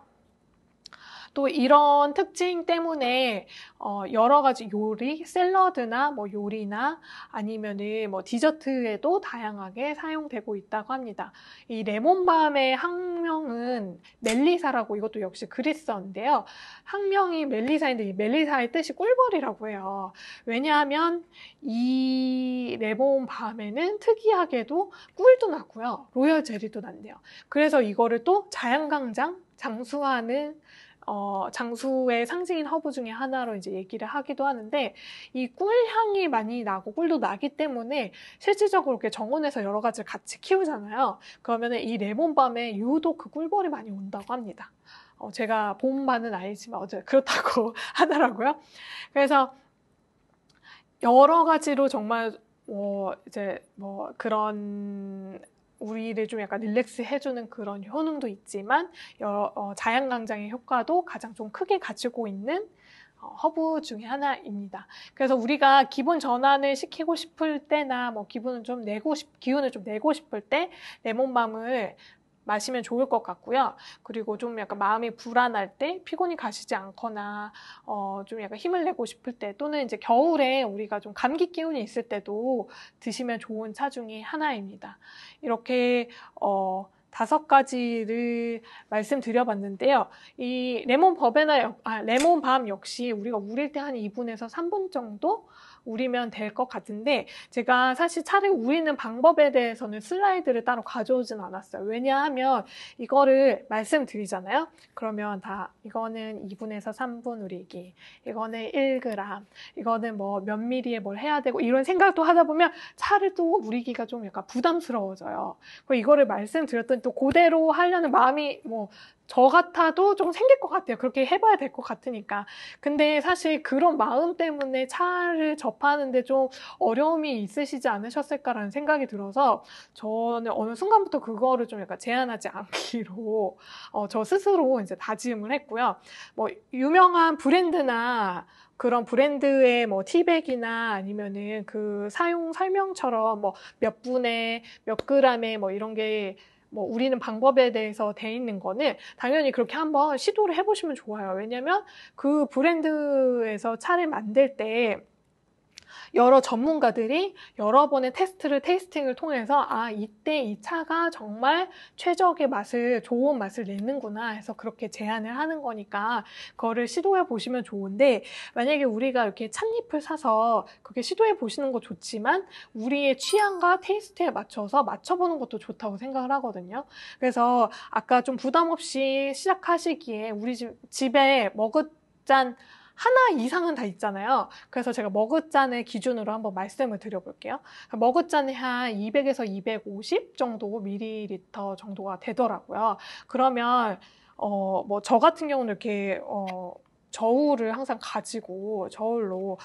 또 이런 특징 때문에 여러 가지 요리, 샐러드나 뭐 요리나 아니면은 뭐 디저트에도 다양하게 사용되고 있다고 합니다. 이 레몬밤의 학명은 멜리사라고, 이것도 역시 그리스어인데요. 학명이 멜리사인데 이 멜리사의 뜻이 꿀벌이라고 해요. 왜냐하면 이 레몬밤에는 특이하게도 꿀도 나고요. 로열 젤리도 난대요. 그래서 이거를 또 자양강장, 장수의 상징인 허브 중에 하나로 이제 얘기를 하기도 하는데, 이 꿀향이 많이 나고 꿀도 나기 때문에 실질적으로 이렇게 정원에서 여러 가지를 같이 키우잖아요. 그러면은 이 레몬밤에 유독 그 꿀벌이 많이 온다고 합니다. 제가 본 바는 아니지만 어제 그렇다고 하더라고요. 그래서 여러 가지로 정말 이제 뭐 그런 우리를 좀 약간 릴렉스 해주는 그런 효능도 있지만 자양강장의 효과도 가장 좀 크게 가지고 있는 허브 중에 하나입니다. 그래서 우리가 기분 전환을 시키고 싶을 때나 뭐 기운을 좀 내고 싶을 때 레몬밤을 마시면 좋을 것 같고요. 그리고 좀 약간 마음이 불안할 때, 피곤이 가시지 않거나 좀 약간 힘을 내고 싶을 때, 또는 이제 겨울에 우리가 좀 감기 기운이 있을 때도 드시면 좋은 차 중에 하나입니다. 이렇게 5가지를 말씀드려봤는데요. 이 레몬밤 역시 우리가 우릴 때 한 2분에서 3분 정도 우리면 될 것 같은데, 제가 사실 차를 우리는 방법에 대해서는 슬라이드를 따로 가져오진 않았어요. 왜냐하면 이거를 말씀드리잖아요. 그러면 이거는 2분에서 3분 우리기, 이거는 1g, 이거는 뭐 몇 미리에 뭘 해야 되고, 이런 생각도 하다 보면 차를 또 우리기가 좀 약간 부담스러워져요. 이거를 말씀드렸더니 또 그대로 하려는 마음이 저 같아도 좀 생길 것 같아요. 그렇게 해봐야 될 것 같으니까. 근데 사실 그런 마음 때문에 차를 접하는데 좀 어려움이 있으시지 않으셨을까라는 생각이 들어서 저는 어느 순간부터 그거를 좀 약간 제한하지 않기로 저 스스로 이제 다짐을 했고요. 뭐 유명한 브랜드나 그런 브랜드의 뭐 티백이나 아니면은 그 사용 설명처럼 뭐 몇 분에 몇 그램에 뭐 이런 게 우리는 방법에 대해서 돼 있는 거는 당연히 그렇게 한번 시도를 해보시면 좋아요. 왜냐면 그 브랜드에서 차를 만들 때 여러 전문가들이 여러 번의 테이스팅을 통해서 이때 이 차가 정말 최적의 좋은 맛을 내는구나 해서 그렇게 제안을 하는 거니까 그거를 시도해 보시면 좋은데, 만약에 우리가 이렇게 찻잎을 사서 그렇게 시도해 보시는 거 좋지만 우리의 취향과 테이스트에 맞춰서 맞춰보는 것도 좋다고 생각을 하거든요. 그래서 아까 좀 부담 없이 시작하시기에 우리 집에 머그잔 하나 이상은 다 있잖아요. 그래서 제가 머그잔의 기준으로 한번 말씀을 드려볼게요. 머그잔이 한 200에서 250 정도 밀리리터 정도가 되더라고요. 그러면 저 같은 경우는 이렇게 저울을 항상 가지고 저울로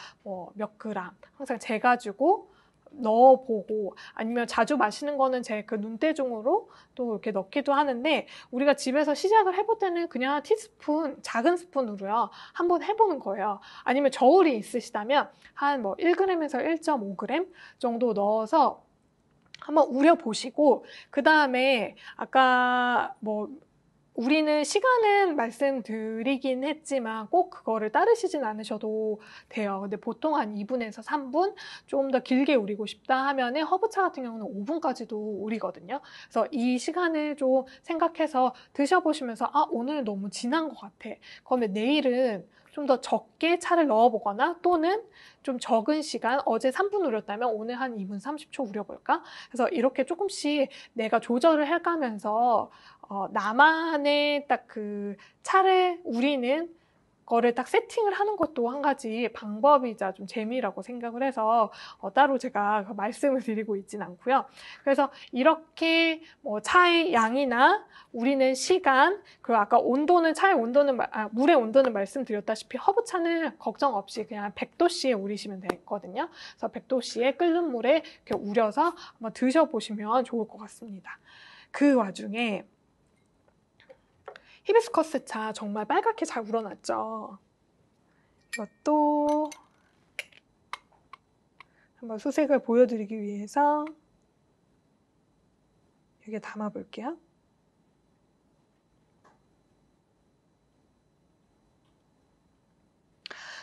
몇 그램 항상 재가지고 넣어보고, 아니면 자주 마시는 거는 제 그 눈대중으로 또 이렇게 넣기도 하는데, 우리가 집에서 시작을 해볼 때는 그냥 티스푼, 작은 스푼으로요 한번 해보는 거예요. 아니면 저울이 있으시다면 한 1g에서 1.5g 정도 넣어서 한번 우려보시고, 그 다음에 아까 우리는 시간은 말씀드리긴 했지만 꼭 그거를 따르시진 않으셔도 돼요. 근데 보통 한 2분에서 3분 좀 더 길게 우리고 싶다 하면은 허브차 같은 경우는 5분까지도 우리거든요. 그래서 이 시간을 좀 생각해서 드셔보시면서 오늘 너무 진한 것 같아. 그러면 내일은 좀 더 적게 차를 넣어보거나, 또는 좀 적은 시간, 어제 3분 우렸다면 오늘 한 2분 30초 우려볼까? 그래서 이렇게 조금씩 내가 조절을 해가면서 나만의 딱 그 차를 우리는 거를 딱 세팅을 하는 것도 한 가지 방법이자 좀 재미라고 생각을 해서 따로 제가 말씀을 드리고 있진 않고요. 그래서 이렇게 뭐 차의 양이나 우리는 시간, 그리고 아까 온도는 차의 온도는 물의 온도는 말씀드렸다시피 허브차는 걱정 없이 그냥 100도씨에 우리시면 되거든요. 그래서 100도씨에 끓는 물에 이렇게 우려서 한번 드셔보시면 좋을 것 같습니다. 그 와중에 히비스커스 차 정말 빨갛게 잘 우러났죠. 이것도 한번 수색을 보여드리기 위해서 여기에 담아 볼게요.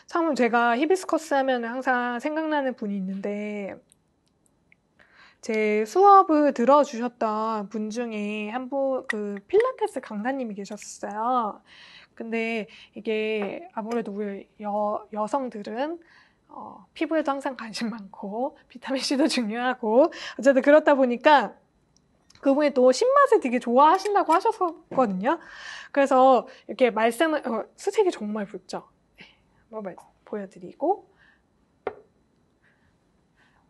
참 제가 히비스커스 하면 항상 생각나는 분이 있는데 제 수업을 들어주셨던 분 중에 한 분, 그 필라테스 강사님이 계셨어요. 근데 이게 아무래도 우리 여성들은 피부에도 항상 관심 많고 비타민C도 중요하고 어쨌든 그렇다 보니까 그분이 또 신맛을 되게 좋아하신다고 하셨거든요. 그래서 이렇게 말씀을 수색이 정말 붉죠. 네, 한번 보여드리고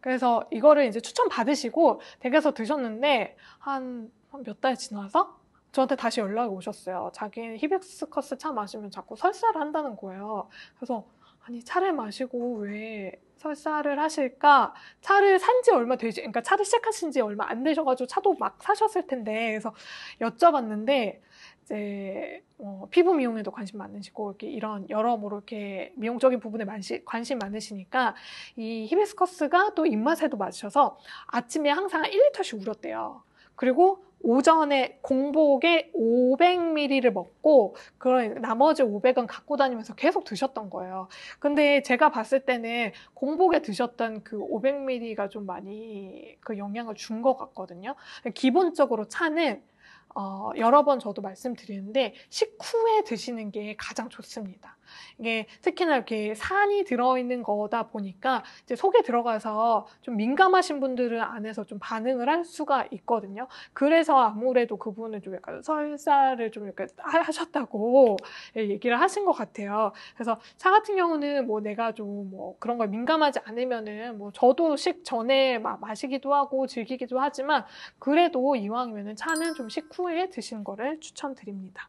그래서 이거를 이제 추천 받으시고 댁에서 드셨는데 한 몇 달 지나서 저한테 다시 연락이 오셨어요. 자기는 히비스커스 차 마시면 자꾸 설사를 한다는 거예요. 그래서 아니 차를 마시고 왜 설사를 하실까? 차를 산지 얼마 되지, 그러니까 차를 시작하신 지 얼마 안 되셔가지고 차도 막 사셨을 텐데 그래서 여쭤봤는데 이제 피부 미용에도 관심 많으시고 이렇게 이런 여러모로 이렇게 미용적인 부분에 관심 많으시니까 이 히비스커스가 또 입맛에도 맞으셔서 아침에 항상 1리터씩 우렸대요. 그리고 오전에 공복에 500ml를 먹고 그런 나머지 500은 갖고 다니면서 계속 드셨던 거예요. 근데 제가 봤을 때는 공복에 드셨던 그 500ml가 좀 많이 그 영향을 준 것 같거든요. 기본적으로 차는 여러 번 저도 말씀드리는데 식후에 드시는 게 가장 좋습니다. 이게 특히나 이렇게 산이 들어있는 거다 보니까 이제 속에 들어가서 좀 민감하신 분들은 안에서 좀 반응을 할 수가 있거든요. 그래서 아무래도 그분은 좀 약간 설사를 좀 이렇게 하셨다고 얘기를 하신 것 같아요. 그래서 차 같은 경우는 뭐 내가 좀 뭐 그런 걸 민감하지 않으면은 뭐 저도 식 전에 마시기도 하고 즐기기도 하지만 그래도 이왕이면은 차는 좀 식후에 드시는 거를 추천드립니다.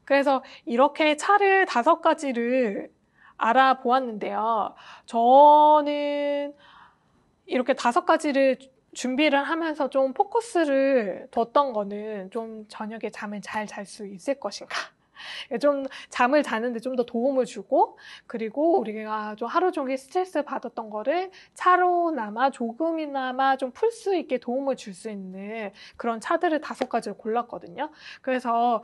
그래서 이렇게 차를 5가지를 알아보았는데요. 저는 이렇게 5가지를 준비를 하면서 좀 포커스를 뒀던 거는 좀 저녁에 잠을 잘 잘 수 있을 것인가. 좀 잠을 자는데 좀 더 도움을 주고 그리고 우리가 좀 하루 종일 스트레스 받았던 거를 차로나마 조금이나마 좀 풀 수 있게 도움을 줄 수 있는 그런 차들을 5가지를 골랐거든요. 그래서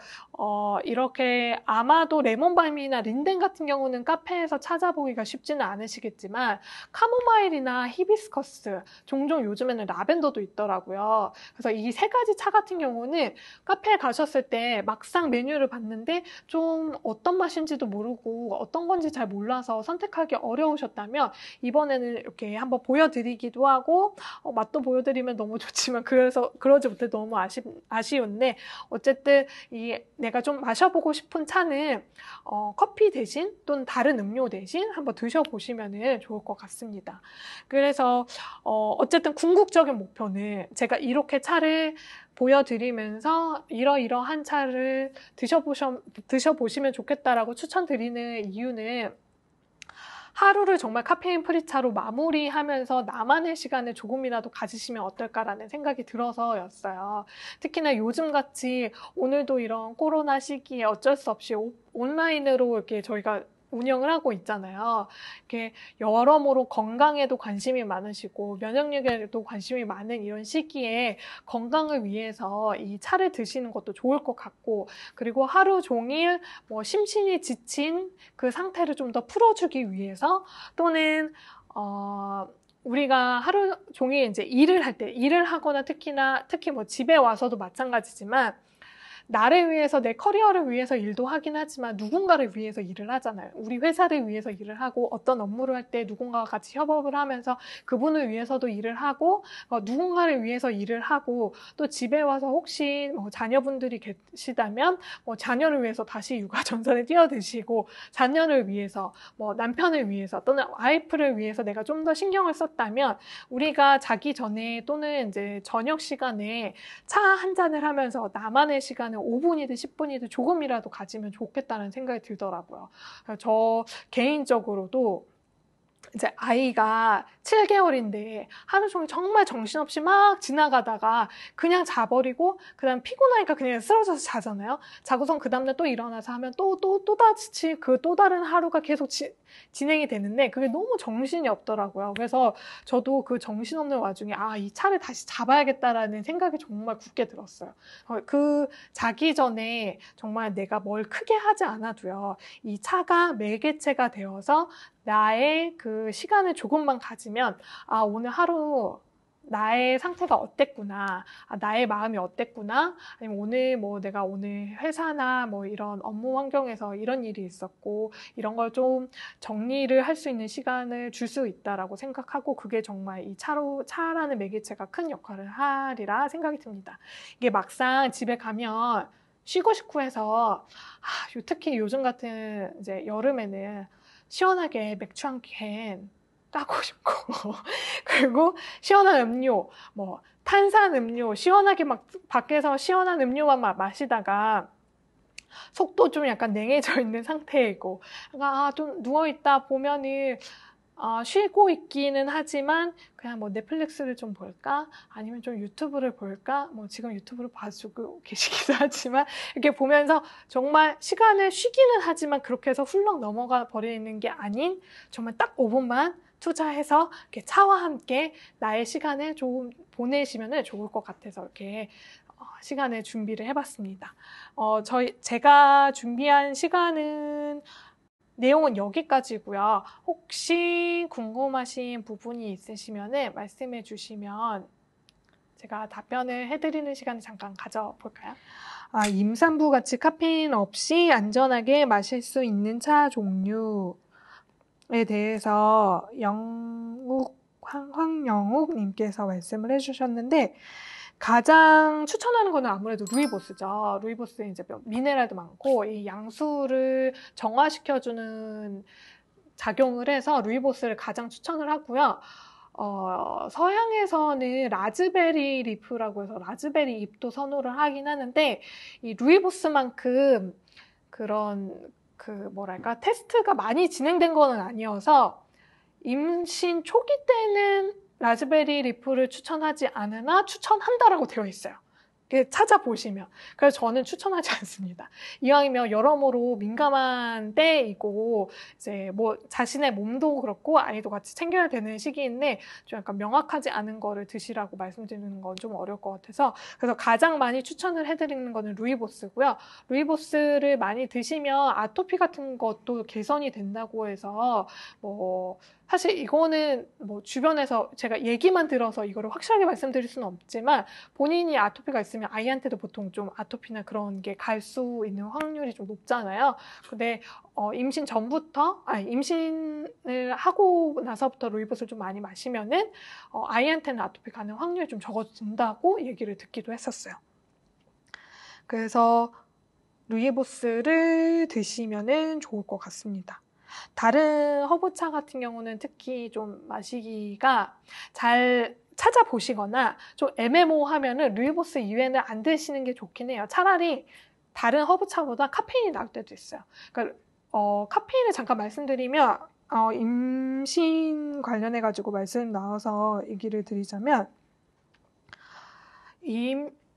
이렇게 아마도 레몬밤이나 린넨 같은 경우는 카페에서 찾아보기가 쉽지는 않으시겠지만 카모마일이나 히비스커스 종종 요즘에는 라벤더도 있더라고요. 그래서 이 3가지 차 같은 경우는 카페에 가셨을 때 막상 메뉴를 봤는데 좀 어떤 맛인지도 모르고 어떤 건지 잘 몰라서 선택하기 어려우셨다면 이번에는 이렇게 한번 보여드리기도 하고 맛도 보여드리면 너무 좋지만 그래서 그러지 못해 너무 아쉬운데 어쨌든 내가 좀 마셔보고 싶은 차는 커피 대신 또는 다른 음료 대신 한번 드셔보시면 좋을 것 같습니다. 그래서 어쨌든 궁극적인 목표는 제가 이렇게 차를 보여드리면서 이러이러한 차를 드셔보시면 좋겠다라고 추천드리는 이유는 하루를 정말 카페인 프리차로 마무리하면서 나만의 시간을 조금이라도 가지시면 어떨까라는 생각이 들어서였어요. 특히나 요즘같이 오늘도 이런 코로나 시기에 어쩔 수 없이 온라인으로 이렇게 저희가 운영을 하고 있잖아요. 이렇게 여러모로 건강에도 관심이 많으시고 면역력에도 관심이 많은 이런 시기에 건강을 위해서 이 차를 드시는 것도 좋을 것 같고 그리고 하루 종일 뭐 심신이 지친 그 상태를 좀 더 풀어주기 위해서 또는 우리가 하루 종일 이제 일을 하거나 특히 뭐 집에 와서도 마찬가지지만 나를 위해서 내 커리어를 위해서 일도 하긴 하지만 누군가를 위해서 일을 하잖아요. 우리 회사를 위해서 일을 하고 어떤 업무를 할 때 누군가와 같이 협업을 하면서 그분을 위해서도 일을 하고 누군가를 위해서 일을 하고 또 집에 와서 혹시 뭐 자녀분들이 계시다면 뭐 자녀를 위해서 다시 육아 전선에 뛰어드시고 자녀를 위해서 뭐 남편을 위해서 또는 와이프를 위해서 내가 좀 더 신경을 썼다면 우리가 자기 전에 또는 이제 저녁 시간에 차 한 잔을 하면서 나만의 시간을 5분이든 10분이든 조금이라도 가지면 좋겠다는 생각이 들더라고요. 저 개인적으로도 이제 아이가 7개월인데 하루 종일 정말 정신없이 막 지나가다가 그냥 자버리고 그다음 피곤하니까 그냥 쓰러져서 자잖아요. 자고선 그 다음날 또 일어나서 하면 또다시 그 또 다른 하루가 계속 진행이 되는데 그게 너무 정신이 없더라고요. 그래서 저도 그 정신없는 와중에 이 차를 다시 잡아야겠다라는 생각이 정말 굳게 들었어요. 그 자기 전에 정말 내가 뭘 크게 하지 않아도요. 이 차가 매개체가 되어서 나의 그 시간을 조금만 가지면 오늘 하루 나의 상태가 어땠구나, 나의 마음이 어땠구나, 아니면 오늘 뭐 내가 오늘 회사나 뭐 이런 업무 환경에서 이런 일이 있었고 이런 걸 좀 정리를 할 수 있는 시간을 줄 수 있다라고 생각하고 그게 정말 이 차라는 매개체가 큰 역할을 하리라 생각이 듭니다. 이게 막상 집에 가면 쉬고 싶고 해서 특히 요즘 같은 이제 여름에는 시원하게 맥주 한 캔 따고 싶고 그리고 시원한 음료, 뭐 탄산 음료 시원하게 막 밖에서 시원한 음료만 마시다가 속도 좀 약간 냉해져 있는 상태이고 좀 누워있다 보면은 쉬고 있기는 하지만 그냥 뭐 넷플릭스를 좀 볼까? 아니면 좀 유튜브를 볼까? 뭐 지금 유튜브를 봐주고 계시기도 하지만 이렇게 보면서 정말 시간을 쉬기는 하지만 그렇게 해서 훌렁 넘어가 버리는 게 아닌 정말 딱 5분만 투자해서 이렇게 차와 함께 나의 시간을 좀 보내시면 좋을 것 같아서 이렇게 시간을 준비를 해봤습니다. 제가 준비한 시간은 내용은 여기까지고요. 혹시 궁금하신 부분이 있으시면 말씀해 주시면 제가 답변을 해드리는 시간을 잠깐 가져볼까요? 임산부 같이 카페인 없이 안전하게 마실 수 있는 차 종류에 대해서 황영욱님께서 말씀을 해주셨는데 가장 추천하는 거는 아무래도 루이보스죠. 루이보스에 이제 미네랄도 많고 이 양수를 정화시켜주는 작용을 해서 루이보스를 가장 추천을 하고요. 서양에서는 라즈베리 리프라고 해서 라즈베리 잎도 선호를 하긴 하는데 이 루이보스만큼 그런 테스트가 많이 진행된 거는 아니어서 임신 초기 때는 라즈베리 리프를 추천하지 않으나 추천한다라고 되어 있어요. 찾아보시면. 그래서 저는 추천하지 않습니다. 이왕이면 여러모로 민감한 때이고, 이제 뭐 자신의 몸도 그렇고 아이도 같이 챙겨야 되는 시기인데, 좀 약간 명확하지 않은 거를 드시라고 말씀드리는 건 좀 어려울 것 같아서, 그래서 가장 많이 추천을 해드리는 거는 루이보스고요. 루이보스를 많이 드시면 아토피 같은 것도 개선이 된다고 해서, 사실 이거는 뭐 주변에서 제가 얘기만 들어서 이거를 확실하게 말씀드릴 수는 없지만 본인이 아토피가 있으면 아이한테도 보통 좀 아토피나 그런 게 갈 수 있는 확률이 좀 높잖아요. 근데 임신 전부터, 임신을 하고 나서부터 루이보스를 좀 많이 마시면은 아이한테는 아토피 가는 확률이 좀 적어진다고 얘기를 듣기도 했었어요. 그래서 루이보스를 드시면은 좋을 것 같습니다. 다른 허브차 같은 경우는 특히 좀 마시기가 잘 찾아보시거나 좀 애매모호하면은 루이보스 이외에는 안 드시는 게 좋긴 해요. 차라리 다른 허브차보다 카페인이 나올 때도 있어요. 그러니까 카페인을 잠깐 말씀드리면 임신 관련해가지고 말씀 나와서 얘기를 드리자면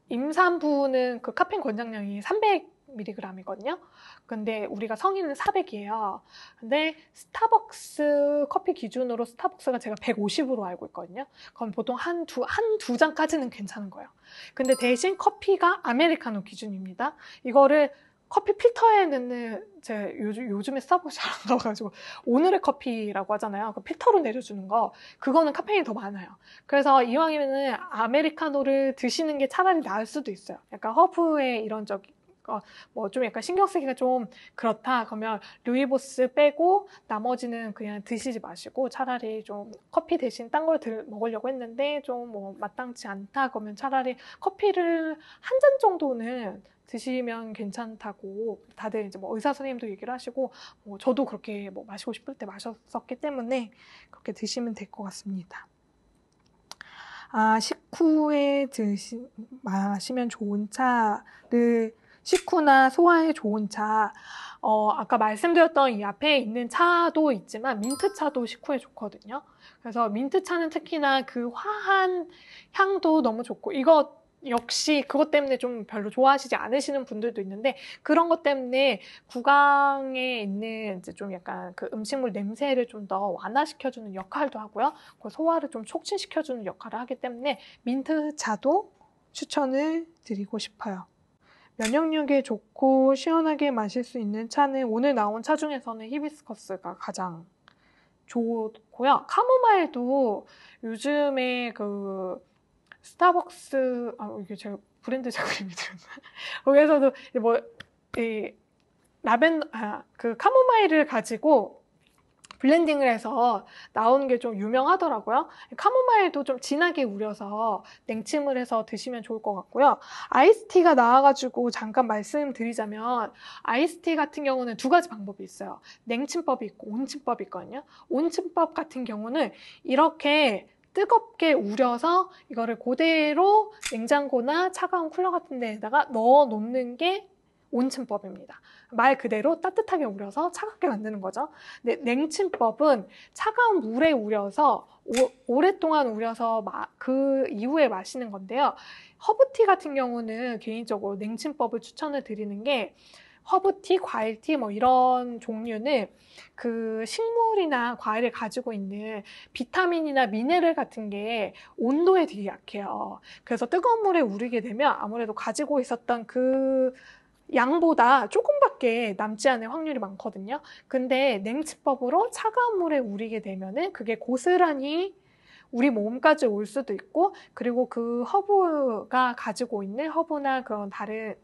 임산부는 그 카페인 권장량이 300mg이거든요. 근데 우리가 성인은 400이에요. 근데 스타벅스 커피 기준으로 스타벅스가 제가 150으로 알고 있거든요. 그럼 보통 한 두 잔까지는 괜찮은 거예요. 근데 대신 커피가 아메리카노 기준입니다. 이거를 커피 필터에 넣는, 제가 요즘에 스타벅스 잘 안 가가지고 오늘의 커피라고 하잖아요. 그 필터로 내려주는 거, 그거는 카페인이 더 많아요. 그래서 이왕이면은 아메리카노를 드시는 게 차라리 나을 수도 있어요. 약간 허브의 이런 뭐 좀 약간 신경 쓰기가 좀 그렇다. 그러면 루이보스 빼고 나머지는 그냥 드시지 마시고 차라리 좀 커피 대신 딴 걸 먹으려고 했는데 좀 뭐 마땅치 않다. 그러면 차라리 커피를 한 잔 정도는 드시면 괜찮다고 다들 이제 뭐 의사 선생님도 얘기를 하시고 뭐 저도 그렇게 뭐 마시고 싶을 때 마셨었기 때문에 그렇게 드시면 될 것 같습니다. 식후에 마시면 좋은 차를 식후나 소화에 좋은 차. 아까 말씀드렸던 이 앞에 있는 차도 있지만 민트차도 식후에 좋거든요. 그래서 민트차는 특히나 그 화한 향도 너무 좋고 이거 역시 그것 때문에 좀 별로 좋아하시지 않으시는 분들도 있는데 그런 것 때문에 구강에 있는 이제 좀 약간 그 음식물 냄새를 좀 더 완화시켜주는 역할도 하고요. 그 소화를 좀 촉진시켜주는 역할을 하기 때문에 민트차도 추천을 드리고 싶어요. 면역력에 좋고 시원하게 마실 수 있는 차는 오늘 나온 차 중에서는 히비스커스가 가장 좋고요. 카모마일도 요즘에 그 스타벅스, 이게 제가 브랜드 자꾸 이름이 들었나? 거기에서도 뭐, 그 카모마일을 가지고 블렌딩을 해서 나오는 게 좀 유명하더라고요. 카모마일도 좀 진하게 우려서 냉침을 해서 드시면 좋을 것 같고요. 아이스티가 나와가지고 잠깐 말씀드리자면 아이스티 같은 경우는 두 가지 방법이 있어요. 냉침법이 있고 온침법이 있거든요. 온침법 같은 경우는 이렇게 뜨겁게 우려서 이거를 그대로 냉장고나 차가운 쿨러 같은 데에다가 넣어 놓는 게 온침법입니다. 말 그대로 따뜻하게 우려서 차갑게 만드는 거죠. 근데 냉침법은 차가운 물에 우려서 오랫동안 우려서 그 이후에 마시는 건데요. 허브티 같은 경우는 개인적으로 냉침법을 추천을 드리는 게 허브티, 과일티 뭐 이런 종류는 그 식물이나 과일을 가지고 있는 비타민이나 미네랄 같은 게 온도에 되게 약해요. 그래서 뜨거운 물에 우리게 되면 아무래도 가지고 있었던 그 양보다 조금밖에 남지 않을 확률이 많거든요. 근데 냉치법으로 차가운 물에 우리게 되면은 그게 고스란히 우리 몸까지 올 수도 있고, 그리고 그 허브가 가지고 있는 허브나 그런 다른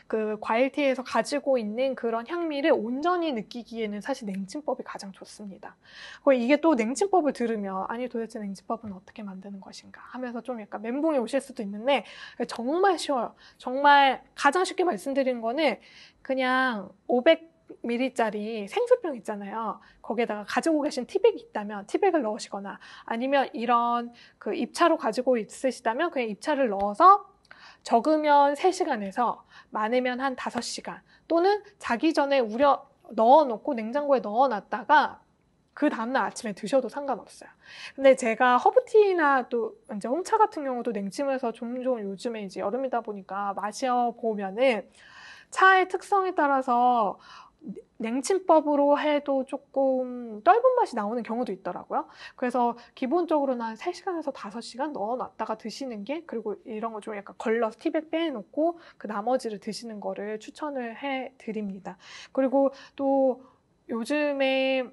그 과일티에서 가지고 있는 그런 향미를 온전히 느끼기에는 사실 냉침법이 가장 좋습니다. 이게 또 냉침법을 들으면 아니 도대체 냉침법은 어떻게 만드는 것인가 하면서 좀 약간 멘붕이 오실 수도 있는데 정말 쉬워요. 정말 가장 쉽게 말씀드리는 거는 그냥 500ml짜리 생수병 있잖아요. 거기에다가 가지고 계신 티백이 있다면 티백을 넣으시거나 아니면 이런 그 입차로 가지고 있으시다면 그냥 입차를 넣어서 적으면 3시간에서 많으면 한 5시간 또는 자기 전에 넣어놓고 냉장고에 넣어놨다가 그 다음날 아침에 드셔도 상관없어요. 근데 제가 허브티나 또 이제 홍차 같은 경우도 냉침해서 종종 요즘에 이제 여름이다 보니까 마셔보면은 차의 특성에 따라서 냉침법으로 해도 조금 떫은 맛이 나오는 경우도 있더라고요. 그래서 기본적으로는 한 3시간에서 5시간 넣어놨다가 드시는 게, 그리고 이런 거 좀 약간 걸러서 티백 빼놓고 그 나머지를 드시는 거를 추천을 해드립니다. 그리고 또 요즘에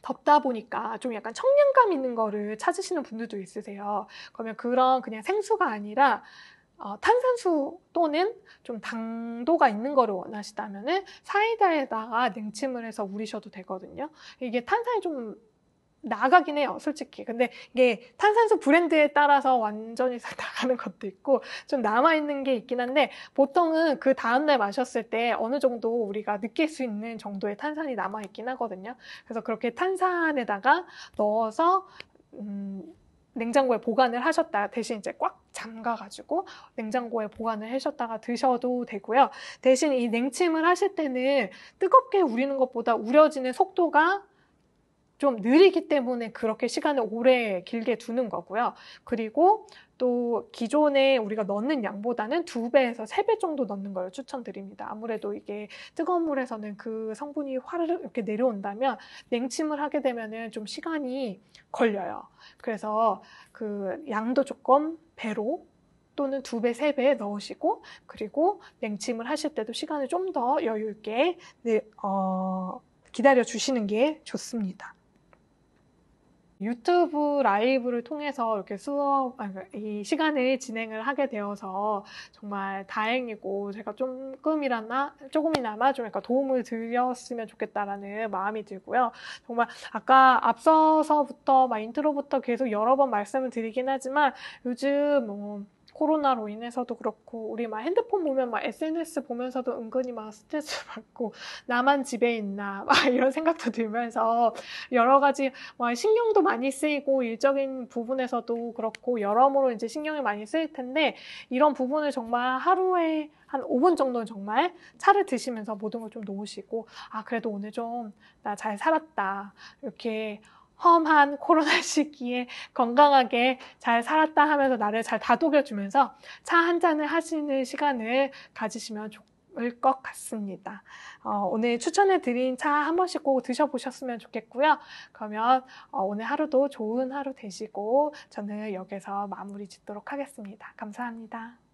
덥다 보니까 좀 약간 청량감 있는 거를 찾으시는 분들도 있으세요. 그러면 그런 그냥 생수가 아니라 탄산수 또는 좀 당도가 있는 거를 원하시다면은 사이다에다가 냉침을 해서 우리셔도 되거든요. 이게 탄산이 좀 나가긴 해요, 솔직히. 근데 이게 탄산수 브랜드에 따라서 완전히 나가는 것도 있고 좀 남아있는 게 있긴 한데 보통은 그 다음날 마셨을 때 어느 정도 우리가 느낄 수 있는 정도의 탄산이 남아있긴 하거든요. 그래서 그렇게 탄산에다가 넣어서 냉장고에 보관을 하셨다가 대신 이제 꽉 잠가가지고 냉장고에 보관을 하셨다가 드셔도 되고요. 대신 이 냉침을 하실 때는 뜨겁게 우리는 것보다 우려지는 속도가 좀 느리기 때문에 그렇게 시간을 오래 길게 두는 거고요. 그리고 또 기존에 우리가 넣는 양보다는 2배에서 3배 정도 넣는 걸 추천드립니다. 아무래도 이게 뜨거운 물에서는 그 성분이 화르륵 이렇게 내려온다면 냉침을 하게 되면은 좀 시간이 걸려요. 그래서 그 양도 조금 배로 또는 2배, 3배 넣으시고 그리고 냉침을 하실 때도 시간을 좀 더 여유 있게 기다려 주시는 게 좋습니다. 유튜브 라이브를 통해서 이렇게 이 시간을 진행을 하게 되어서 정말 다행이고, 제가 조금이나마 좀 약간 도움을 드렸으면 좋겠다라는 마음이 들고요. 정말 아까 앞서서부터, 인트로부터 계속 여러 번 말씀을 드리긴 하지만, 요즘 코로나로 인해서도 그렇고, 우리 핸드폰 보면 SNS 보면서도 은근히 스트레스 받고, 나만 집에 있나, 이런 생각도 들면서, 여러 가지, 신경도 많이 쓰이고, 일적인 부분에서도 그렇고, 여러모로 이제 신경이 많이 쓰일 텐데, 이런 부분을 정말 하루에 한 5분 정도는 정말 차를 드시면서 모든 걸 좀 놓으시고, 그래도 오늘 좀 나 잘 살았다. 이렇게 험한 코로나 시기에 건강하게 잘 살았다 하면서 나를 잘 다독여주면서 차 한 잔을 하시는 시간을 가지시면 좋을 것 같습니다. 오늘 추천해드린 차 한 번씩 꼭 드셔보셨으면 좋겠고요. 그러면 오늘 하루도 좋은 하루 되시고 저는 여기서 마무리 짓도록 하겠습니다. 감사합니다.